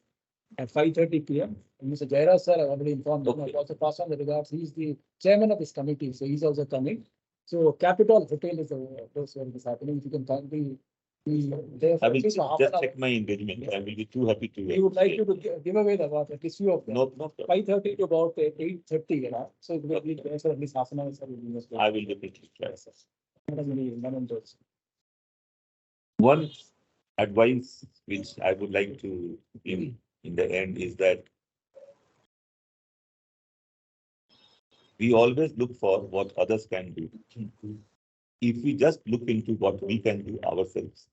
at 5:30 p.m. And Mr. Jairaj, sir, I already informed him. I'll also pass on the regards. He's the chairman of this committee, so he's also coming. So Capitol Hotel is the place where it is happening. If you can kindly be there. I will just check my engagement. I will be too happy to. We would like you to give away the award, at least few of them. No. 5:30 to about 8:30, you know. So it will be there for at least half an hour. Sir, I will definitely try. Manoj. One advice which I would like to give in the end is that we always look for what others can do. If we just look into what we can do ourselves,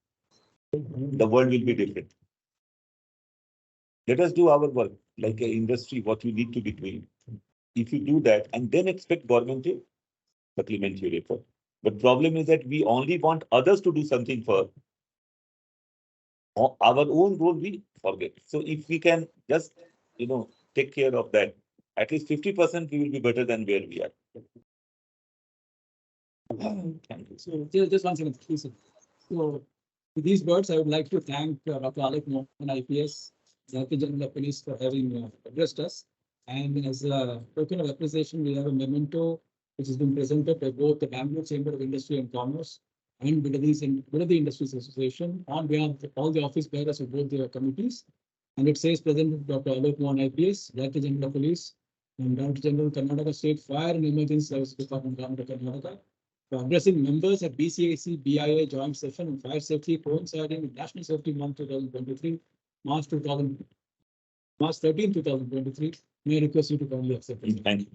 the world will be different. Let us do our work like an industry, what we need to be doing. If you do that and then expect government to supplement your effort. But problem is that we only want others to do something for our own role, we forget. So if we can just, take care of that, at least 50% we will be better than where we are. Thank you. So just one second, please. So with these words, I would like to thank Dr. Alok, Mohan, IPS, Director General of Police for having addressed us. And as a token of appreciation, we have a memento which has been presented by both the Bangalore Chamber of Industry and Commerce and Bidadi Industries Association on behalf of all the office bearers of both their committees. And it says presented Dr. Alok, Mohan, IPS, Director General of Police, and Director General Karnataka State Fire and Emergency Service Department, Karnataka, for addressing members at BCIC BIA joint session on fire safety coinciding with National Safety Month 2023, March 13, 2023. May I request you to kindly accept it. Thank you.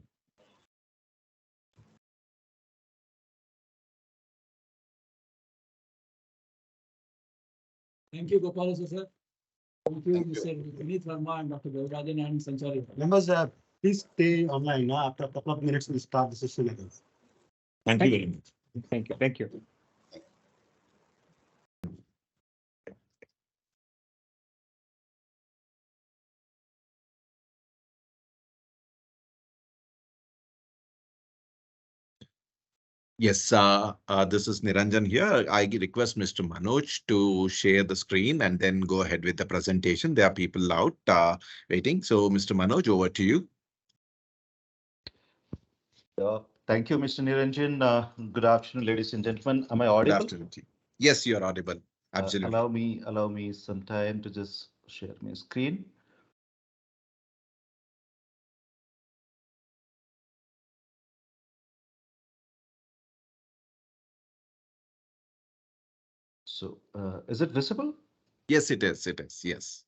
Thank you, Gopal sir. Thank you, Mr. Vineet Verma and Dr. Devarajan and Sanchari. Members, please stay online. After a couple of minutes, we start the session again. Thank you very much. Thank you. Thank you. Yes, this is Niranjan here. I request Mr. Manoj to share the screen and then go ahead with the presentation. There are people out waiting. So, Mr. Manoj, over to you. Thank you, Mr. Niranjan. Good afternoon, ladies and gentlemen. Am I Good audible? afternoon. Yes, you're audible. Absolutely. Allow me some time to just share my screen. So, is it visible? Yes, it is. It is. Yes.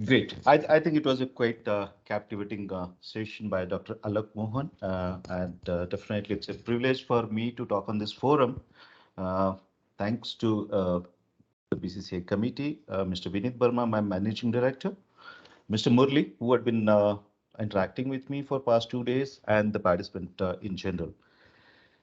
Great. I think it was a quite captivating session by Dr. Alok Mohan, and definitely it's a privilege for me to talk on this forum. Thanks to the BCCI committee, Mr. Vineet Burma, my managing director, Mr. Murli, who had been interacting with me for past 2 days, and the participant in general.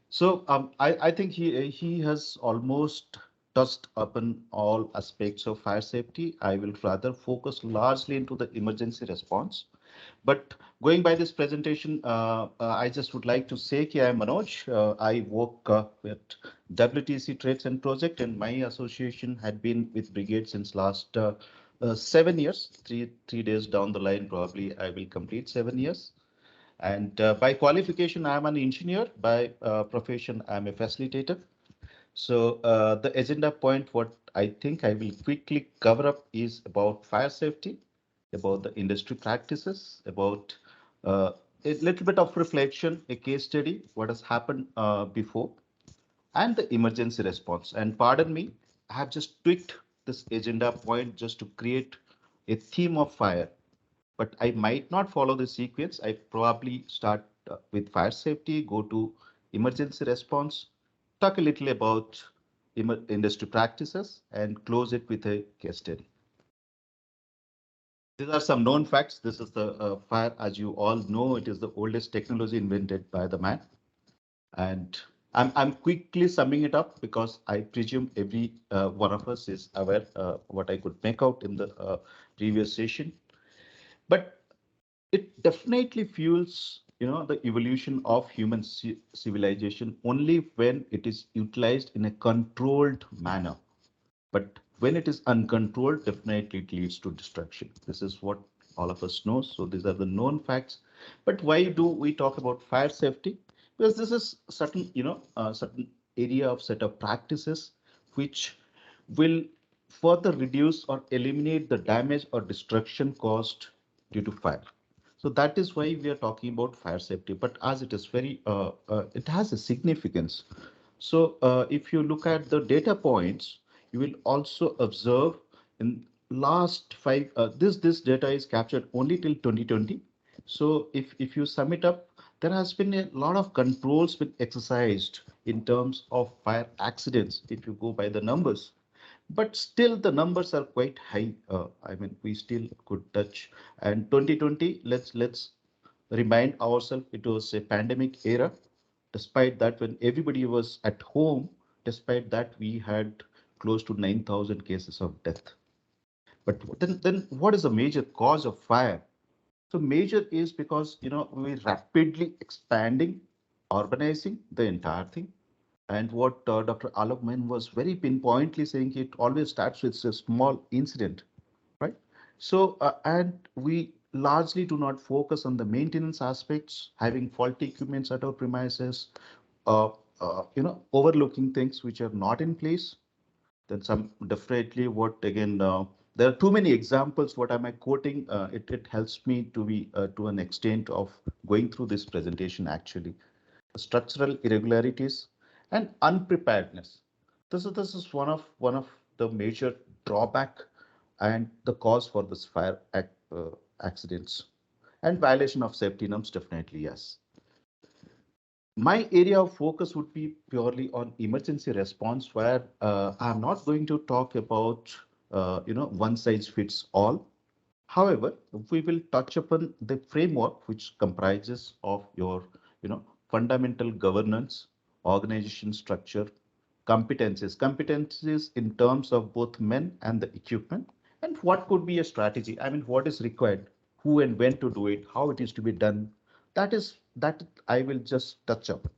So I think he has almost touched upon all aspects of fire safety. I will rather focus largely into the emergency response. But going by this presentation, I just would like to say I am Manoj. I work with WTC Trades and Project, and my association had been with Brigade since last 7 years. Three days down the line, probably I will complete 7 years. And by qualification, I'm an engineer. By profession, I'm a facilitator. So the agenda point, what I think I will quickly cover up is about fire safety, about the industry practices, about a little bit of reflection, a case study, what has happened before, and the emergency response. And pardon me, I have just tweaked this agenda point just to create a theme of fire, but I might not follow the sequence. I probably start with fire safety, go to emergency response, talk a little about industry practices, and close it with a case study. These are some known facts. This is the fire. As you all know, it is the oldest technology invented by the man. And I'm quickly summing it up because I presume every one of us is aware what I could make out in the previous session. But it definitely fuels, the evolution of human civilization only when it is utilized in a controlled manner. But when it is uncontrolled, definitely it leads to destruction. This is what all of us know. So these are the known facts. But why do we talk about fire safety? Because this is certain, certain area of set of practices which will further reduce or eliminate the damage or destruction caused due to fire. So that is why we are talking about fire safety. But as it is very, it has a significance. So if you look at the data points, you will also observe in last five, this data is captured only till 2020. So if you sum it up, there has been a lot of controls been exercised in terms of fire accidents, if you go by the numbers. But still the numbers are quite high. I mean, we still could touch. And 2020, let's remind ourselves it was a pandemic era. Despite that, when everybody was at home, despite that, we had close to 9,000 cases of death. But then what is the major cause of fire? So major is because, we're rapidly expanding, urbanizing the entire thing. And what Dr. Alok Mohan was very pinpointly saying, it always starts with a small incident, right? So, and we largely do not focus on the maintenance aspects, having faulty equipments at our premises, uh, overlooking things which are not in place. Then some definitely what again, there are too many examples. What am I quoting? It helps me to be to an extent of going through this presentation actually. Structural irregularities and unpreparedness. This is one of the major drawback and the cause for this fire accidents, and violation of safety norms, definitely yes. My area of focus would be purely on emergency response, where I'm not going to talk about one size fits all. However, we will touch upon the framework which comprises of your fundamental governance, organization structure, competencies in terms of both men and the equipment, and what could be a strategy. I mean, what is required, who and when to do it, how it is to be done. That I will just touch up.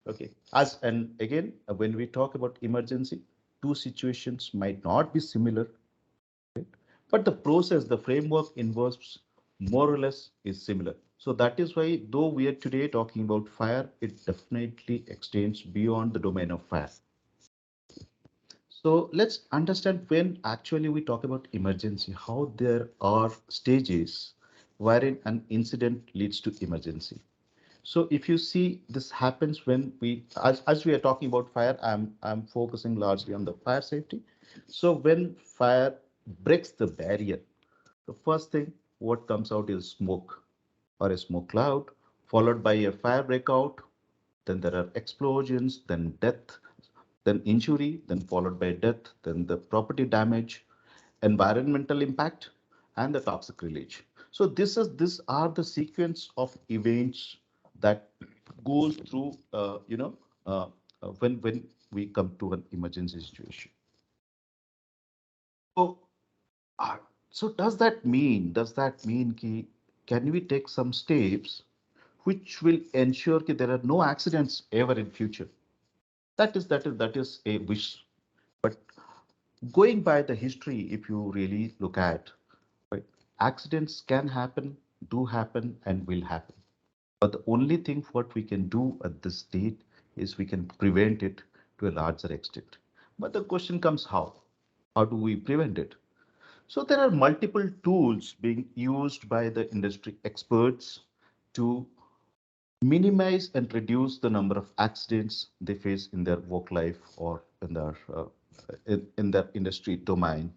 Okay. And again, when we talk about emergency, two situations might not be similar, but the process, the framework involves more or less is similar. So that is why, though we are today talking about fire, it definitely extends beyond the domain of fire. So let's understand when actually we talk about emergency, how there are stages wherein an incident leads to emergency. So if you see, this happens when as we are talking about fire, I'm focusing largely on the fire safety. So when fire breaks the barrier, the first thing what comes out is smoke or a smoke cloud, followed by a fire breakout. Then there are explosions, then death, then injury, then followed by death, then the property damage, environmental impact, and the toxic release. So these are the sequence of events that goes through when we come to an emergency situation. So uh, so does that mean can we take some steps which will ensure that there are no accidents ever in future? That is a wish. But going by the history, if you really look at, right, accidents can happen, do happen, and will happen. But the only thing what we can do at this state is we can prevent it to a larger extent. But the question comes how? How do we prevent it? So there are multiple tools being used by the industry experts to minimize and reduce the number of accidents they face in their work life or in their industry domain.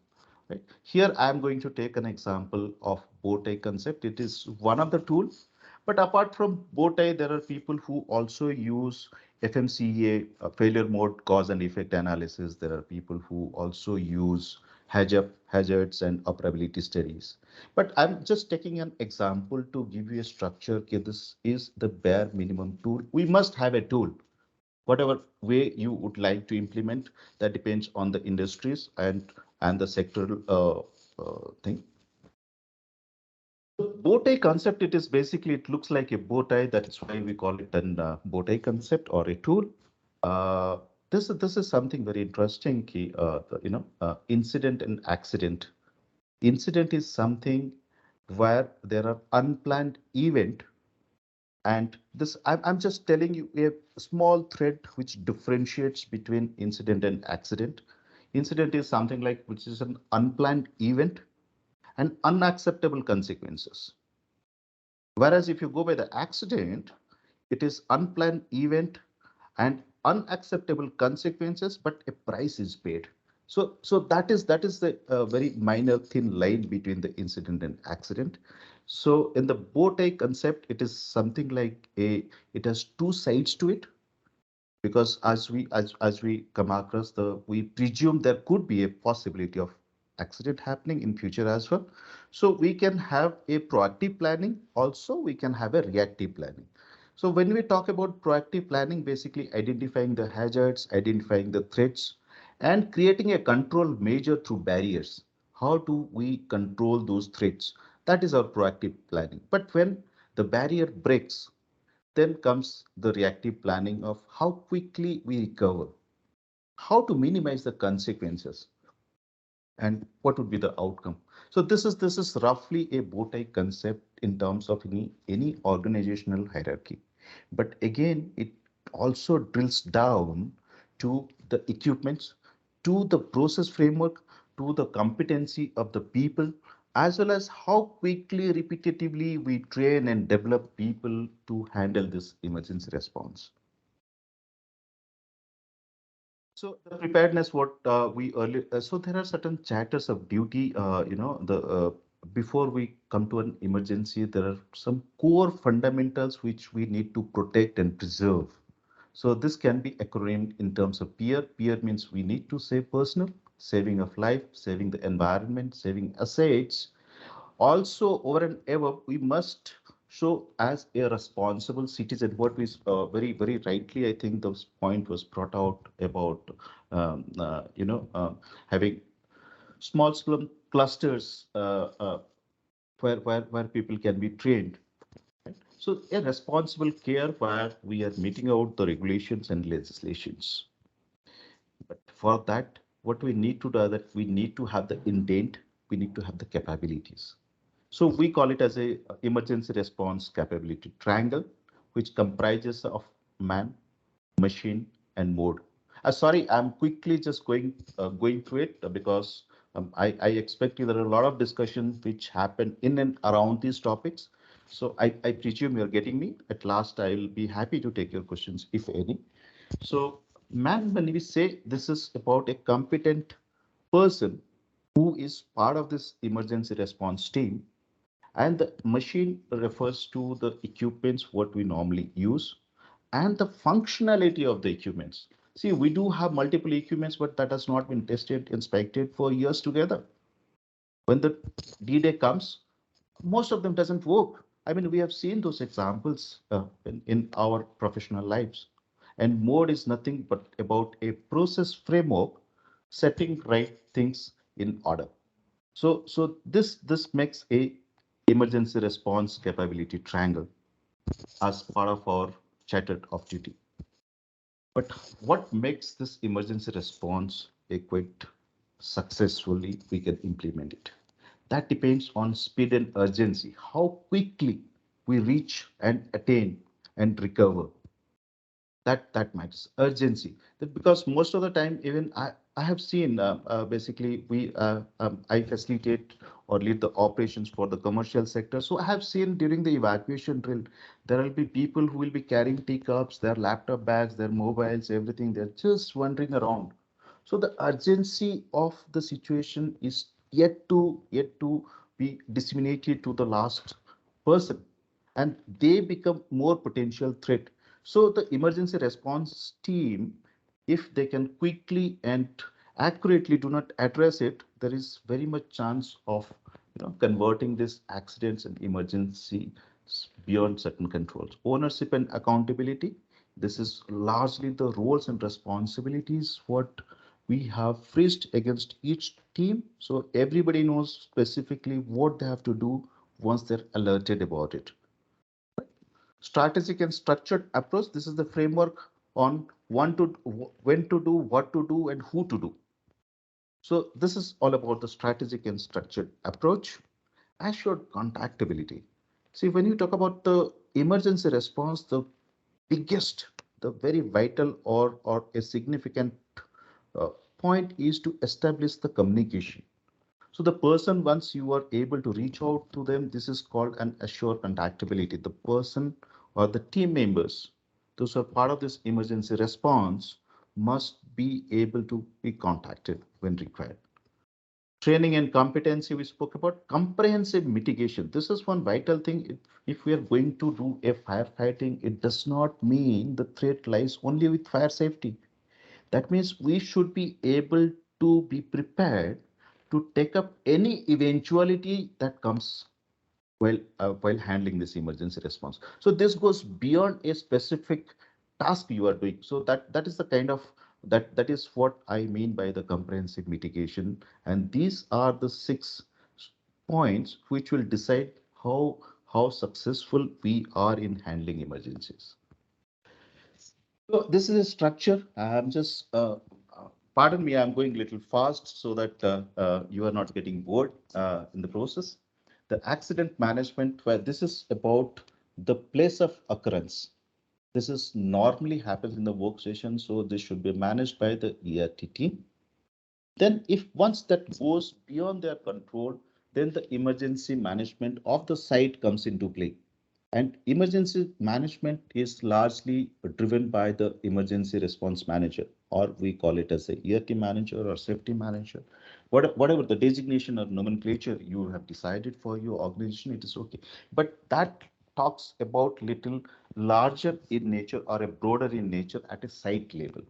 Right. Here, I am going to take an example of bow tie concept. It is one of the tools, but apart from bow tie, there are people who also use FMCA, failure mode cause and effect analysis. There are people who also use hazards and operability studies. But I'm just taking an example to give you a structure. Okay, this is the bare minimum tool. We must have a tool. Whatever way you would like to implement, that depends on the industries and the sectoral thing. Bow tie concept, it is basically, it looks like a bow tie. That's why we call it an bow tie concept or a tool. This is something very interesting. Incident and accident. Incident is something where there are unplanned event, and this I'm just telling you a small thread which differentiates between incident and accident. Incident is something like which is an unplanned event and unacceptable consequences. Whereas if you go by the accident, it is unplanned event and unacceptable consequences, but a price is paid. So that is the very minor thin line between the incident and accident. So in the bow tie concept, it is something like it has two sides to it, because as we come across we presume there could be a possibility of accident happening in future as well. So we can have a proactive planning, also we can have a reactive planning. So when we talk about proactive planning, basically identifying the hazards, identifying the threats, and creating a control measure through barriers. How do we control those threats? That is our proactive planning. But when the barrier breaks, then comes the reactive planning of how quickly we recover, how to minimize the consequences, and what would be the outcome. So this is roughly a bow tie concept in terms of any organizational hierarchy. But again, it also drills down to the equipments, to the process framework, to the competency of the people, as well as how quickly, repetitively we train and develop people to handle this emergency response. So the preparedness, what we earlier, so there are certain chapters of duty, before we come to an emergency, there are some core fundamentals which we need to protect and preserve. So this can be acronym in terms of peer. Peer means we need to save personal, saving of life, saving the environment, saving assets. Also, over and above, we must show as a responsible citizen what is very rightly, I think this point was brought out about, having small clusters where people can be trained. Right? So a responsible care where we are meeting out the regulations and legislations. But for that, what we need to do is that we need to have the intent, we need to have the capabilities. So we call it as a emergency response capability triangle, which comprises of man, machine, and mode. Sorry, I'm quickly just going through it because I expect there are a lot of discussion which happen in and around these topics. So I presume you're getting me. At last, I'll be happy to take your questions, if any. So, man, when we say this is about a competent person who is part of this emergency response team, and the machine refers to the equipments what we normally use and the functionality of the equipments. See, we do have multiple equipments, but that has not been tested, inspected for years together. When the D-Day comes, most of them doesn't work. I mean, we have seen those examples in our professional lives. And mode is nothing but about a process framework setting right things in order. So this makes a emergency response capability triangle as part of our charter of duty. But what makes this emergency response equipped successfully we can implement it? That depends on speed and urgency, how quickly we reach and attain and recover. That matters. Urgency. That because most of the time, even I have seen basically I facilitate or lead the operations for the commercial sector. So I have seen during the evacuation drill, there will be people who will be carrying teacups, their laptop bags, their mobiles, everything. They're just wandering around. So the urgency of the situation is yet to be disseminated to the last person, and they become more potential threat. So the emergency response team, if they can quickly and accurately do not address it, there is very much chance of converting these accidents and emergency beyond certain controls. Ownership and accountability. This is largely the roles and responsibilities what we have phrased against each team. So everybody knows specifically what they have to do once they're alerted about it. Strategic and structured approach. This is the framework on when to do, what to do, and who to do. So this is all about the strategic and structured approach. Assured contactability. See, when you talk about the emergency response, the biggest, the very vital or a significant uh, point is to establish the communication. So the person, once you are able to reach out to them, this is called an assured contactability. The person or the team members, those who are part of this emergency response, must be able to be contacted when required. Training and competency, we spoke about. Comprehensive mitigation. This is one vital thing. If we are going to do a firefighting, it does not mean the threat lies only with fire safety. That means we should be able to be prepared to take up any eventuality that comes while handling this emergency response. So this goes beyond a specific task you are doing. So that is the kind of that is what I mean by the comprehensive mitigation. And these are the 6 points which will decide how successful we are in handling emergencies. So this is a structure. I'm just, pardon me, I'm going a little fast so that you are not getting bored in the process. The accident management, where this is about the place of occurrence. This is normally happens in the workstation, so this should be managed by the ERT team. Then if once that goes beyond their control, then the emergency management of the site comes into play. And emergency management is largely driven by the emergency response manager, or we call it as a ERT manager or safety manager. Whatever the designation or nomenclature you have decided for your organization, it is okay. But that talks about little larger in nature or a broader in nature at a site level.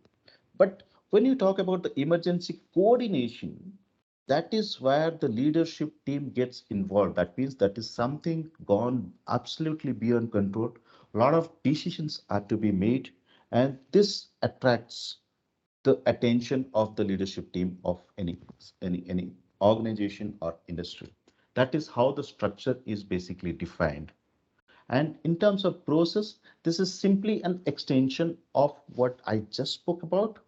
But when you talk about the emergency coordination, that is where the leadership team gets involved. That means that is something gone absolutely beyond control. A lot of decisions are to be made, and this attracts the attention of the leadership team of any organization or industry. That is how the structure is basically defined. And in terms of process, this is simply an extension of what I just spoke about,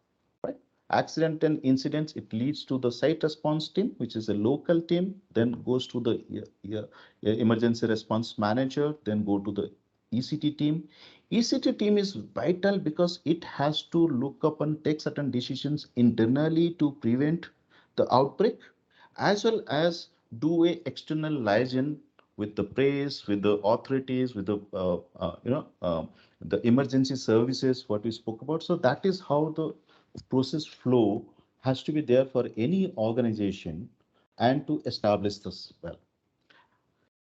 right? Accident and incidents, it leads to the site response team, which is a local team, then goes to the emergency response manager, then go to the ECT team. ECT team is vital because it has to look up and take certain decisions internally to prevent the outbreak, as well as do a external liaison with the press, with the authorities, with the the emergency services, what we spoke about. So that is how the process flow has to be there for any organization and to establish this well.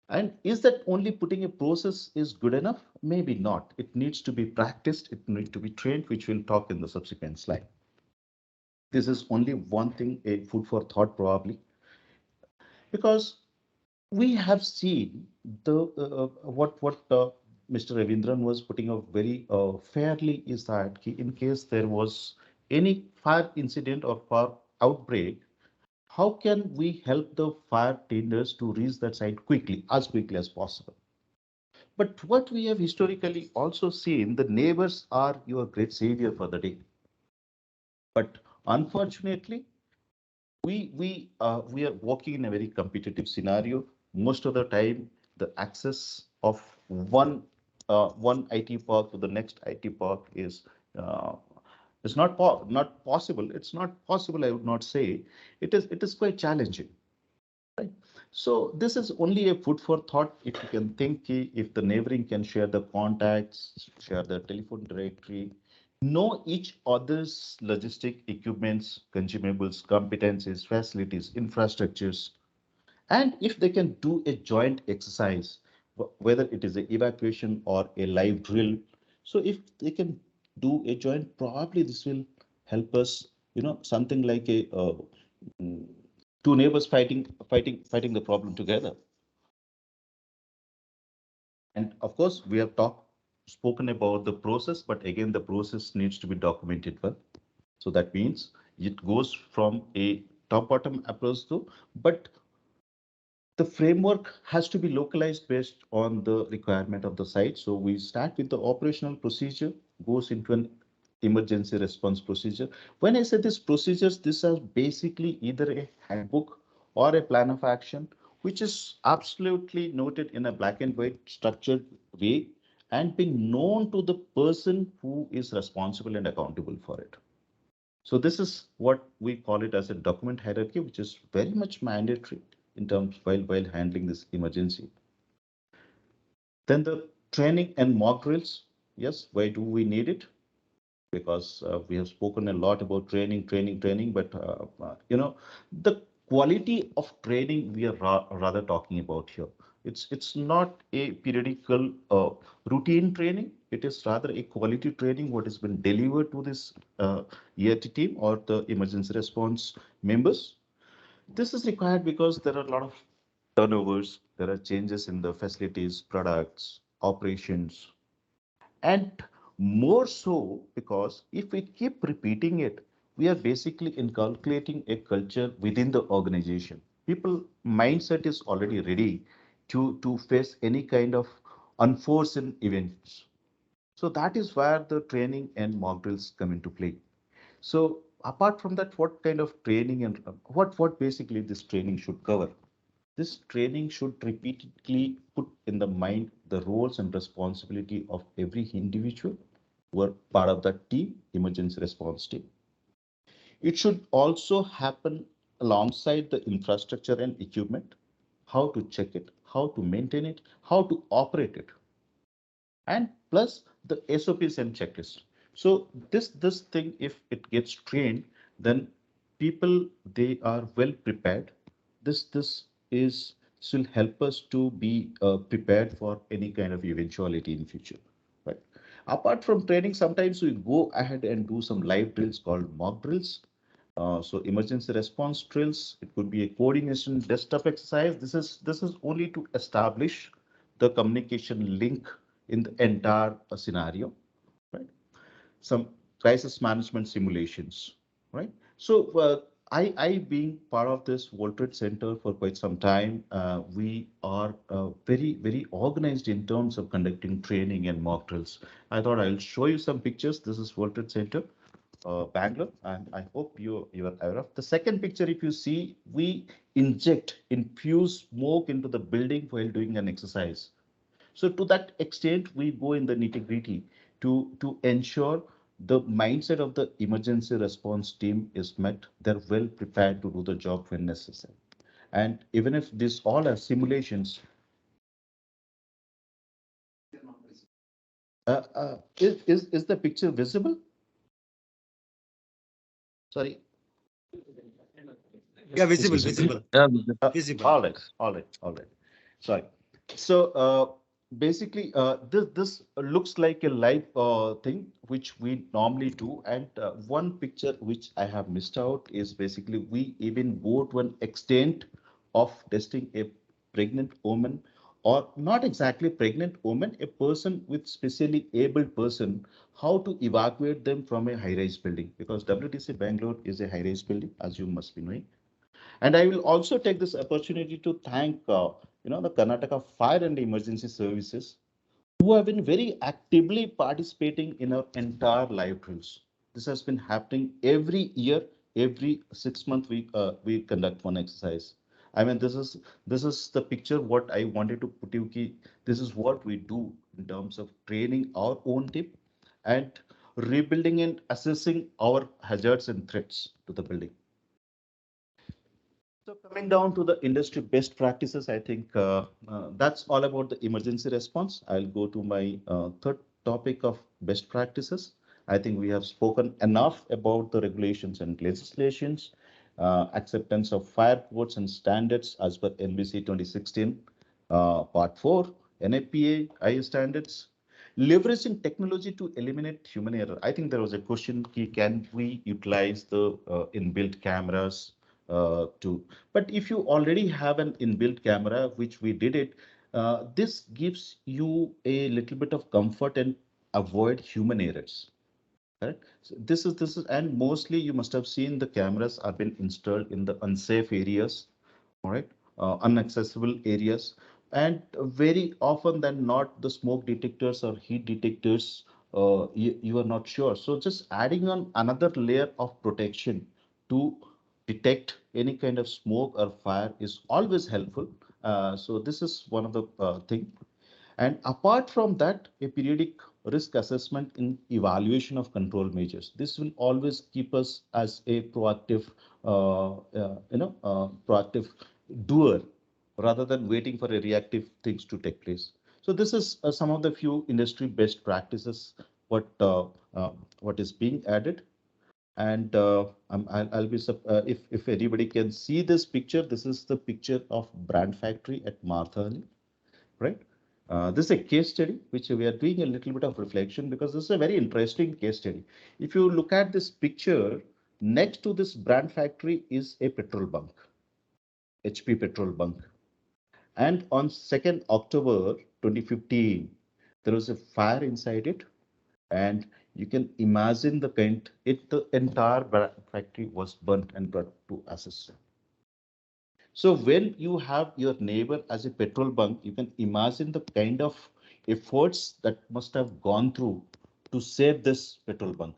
And is that only putting a process is good enough? Maybe not. It needs to be practiced. It needs to be trained, which we'll talk in the subsequent slide. This is only one thing, a food for thought probably, because we have seen the what Mr. Ravindran was putting out very fairly is that in case there was any fire incident or fire outbreak, how can we help the fire tenders to reach that site quickly as possible? But what we have historically also seen, the neighbors are your great savior for the day. But unfortunately, we are working in a very competitive scenario. Most of the time, the access of one IT park to the next IT park uh, is not possible. It's not possible. I would not say it is quite challenging. Right. So this is only a food for thought. If you can think, if the neighboring can share the contacts, share the telephone directory, know each other's logistic equipments, consumables, competencies, facilities, infrastructures, and if they can do a joint exercise, whether it is an evacuation or a live drill. So if they can do a joint, probably this will help us, something like a mm, two neighbors fighting the problem together. And of course, we have spoken about the process, but again, the process needs to be documented well. So that means it goes from a top-bottom approach to, but the framework has to be localized based on the requirement of the site. So we start with the operational procedure, goes into an emergency response procedure. When I say these procedures, these are basically either a handbook or a plan of action, which is absolutely noted in a black and white structured way and being known to the person who is responsible and accountable for it. So this is what we call it as a document hierarchy, which is very much mandatory in terms while handling this emergency. Then the training and mock drills. Yes, why do we need it? Because we have spoken a lot about training, but the quality of training we are rather talking about here. It's not a periodical routine training. It is rather a quality training what has been delivered to this ERT team or the emergency response members. This is required because there are a lot of turnovers, there are changes in the facilities, products, operations, and more so because if we keep repeating it, we are basically inculcating a culture within the organization. People mindset is already ready to face any kind of unforeseen events. So that is where the training and mock drills come into play. So apart from that, what kind of training and what basically this training should cover? This training should repeatedly put in the mind the roles and responsibility of every individual who are part of that team, emergency response team. It should also happen alongside the infrastructure and equipment, how to check it, how to maintain it, how to operate it, and plus the SOPs and checklists. So this thing, if it gets trained, then people they are well prepared. This is This will help us to be prepared for any kind of eventuality in future, right? Apart from training, sometimes we go ahead and do some live drills called mock drills. So emergency response drills, it could be a coordination desktop exercise. This is only to establish the communication link in the entire scenario, right? Some crisis management simulations, right? So I being part of this World Trade Center for quite some time, we are very organized in terms of conducting training and mock drills. I thought I'll show you some pictures. This is World Trade Center, Bangalore, and I hope you are aware of. The second picture, if you see, we infuse smoke into the building while doing an exercise. So to that extent, we go in the nitty-gritty to ensure the mindset of the emergency response team is met. They're well prepared to do the job when necessary. And even if this all are simulations, is the picture visible? Sorry. Yeah, visible. Visible. All right. Sorry. So basically, this looks like a live thing which we normally do. And one picture which I have missed out is basically we even go to an extent of testing a pregnant woman, or not exactly pregnant woman, a person with specially abled person, how to evacuate them from a high-rise building, because WTC Bangalore is a high-rise building, as you must be knowing. And I will also take this opportunity to thank, the Karnataka Fire and Emergency Services, who have been very actively participating in our entire live drills. This has been happening every year, every 6 months we conduct one exercise. I mean, this is the picture what I wanted to put you. This is what we do in terms of training our own team and rebuilding and assessing our hazards and threats to the building. So coming down to the industry best practices, I think that's all about the emergency response. I'll go to my third topic of best practices. I think we have spoken enough about the regulations and legislations, acceptance of fire codes and standards as per NBC 2016, Part 4, NAPA, IA standards, leveraging technology to eliminate human error. I think there was a question, can we utilize the inbuilt cameras but if you already have an inbuilt camera, which we did it, this gives you a little bit of comfort and avoid human errors. Correct? So this is, and mostly you must have seen the cameras have been installed in the unsafe areas, all right, inaccessible areas, and very often than not, the smoke detectors or heat detectors, you are not sure. So just adding on another layer of protection to detect any kind of smoke or fire is always helpful. So this is one of the thing. And apart from that, a periodic risk assessment in evaluation of control measures. This will always keep us as a proactive, proactive doer rather than waiting for a reactive things to take place. So this is some of the few industry best practices what is being added. And I'll be if anybody can see this picture, this is the picture of brand factory at Marthani, right? This is a case study which we are doing a little bit of reflection, because this is a very interesting case study. If you look at this picture, next to this brand factory is a petrol bunk, HP petrol bunk. And on 2nd October 2015, there was a fire inside it. And you can imagine the entire factory was burnt and brought to ashes. So when you have your neighbor as a petrol bunk, you can imagine the kind of efforts that must have gone through to save this petrol bunk.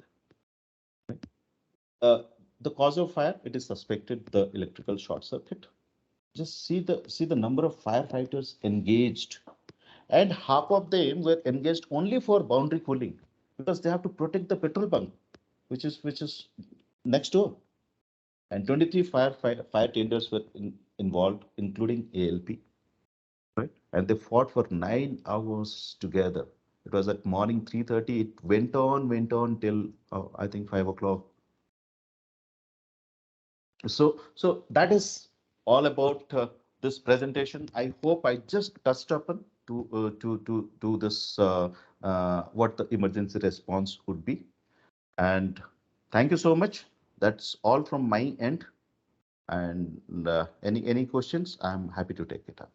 Uh, the cause of fire, it is suspected the electrical short circuit. Just see the number of firefighters engaged, and half of them were engaged only for boundary cooling, because they have to protect the petrol bunk, which is next door. And 23 fire tenders were involved, including ALP. Right? And they fought for 9 hours together. It was at morning 3:30. It went on till I think 5 o'clock. So that is all about this presentation. I hope I just touched upon to this what the emergency response would be. And thank you so much. That's all from my end. And any questions, I'm happy to take it up.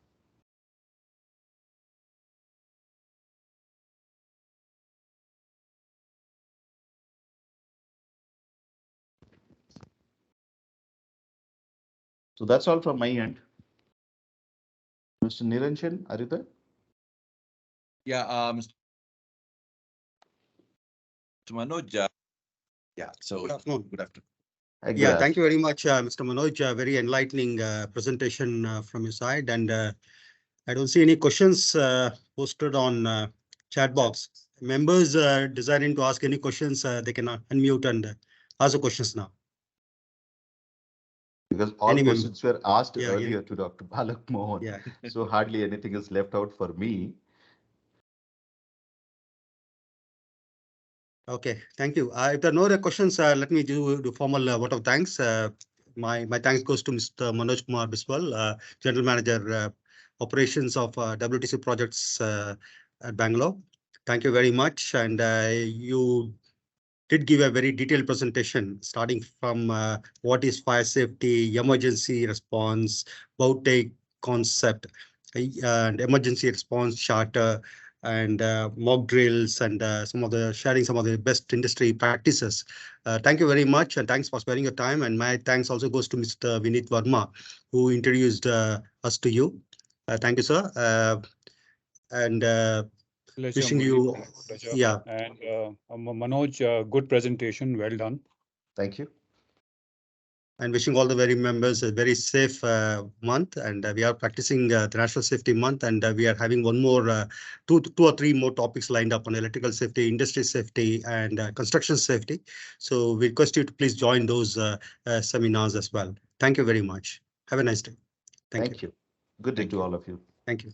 So that's all from my end. Mr. Niranjan, are you there? Yeah, Mr. Manoj. Yeah, so Good afternoon. good afternoon. Good Yeah, thank you afternoon. very much, Mr. Manoj. Very enlightening presentation from your side. And I don't see any questions posted on chat box. Members desiring to ask any questions, they can unmute and ask the questions now. Because all Any member? questions were asked Yeah, earlier to Dr. Alok Mohan. Yeah. So hardly anything is left out for me. Okay, thank you. If there are no other questions, let me do the formal vote of thanks. My thanks goes to Mr. Manoj Kumar Biswal, General Manager, Operations of WTC Projects at Bangalore. Thank you very much. And you did give a very detailed presentation, starting from what is fire safety, emergency response, VOTEC concept, and emergency response charter, and mock drills, and sharing some of the best industry practices. Thank you very much, and thanks for sparing your time. And my thanks also goes to Mr. Vineet Verma, who introduced us to you. Thank you, sir. And Pleasure, wishing Murli. you, Pleasure. yeah. And Manoj, good presentation. Well done. Thank you. And wishing all the very members a very safe month. And we are practicing the National Safety Month, and we are having one more, two or three more topics lined up on electrical safety, industry safety, and construction safety. So we request you to please join those seminars as well. Thank you very much. Have a nice day. Thank you. Good day Thank to you. all of you. Thank you.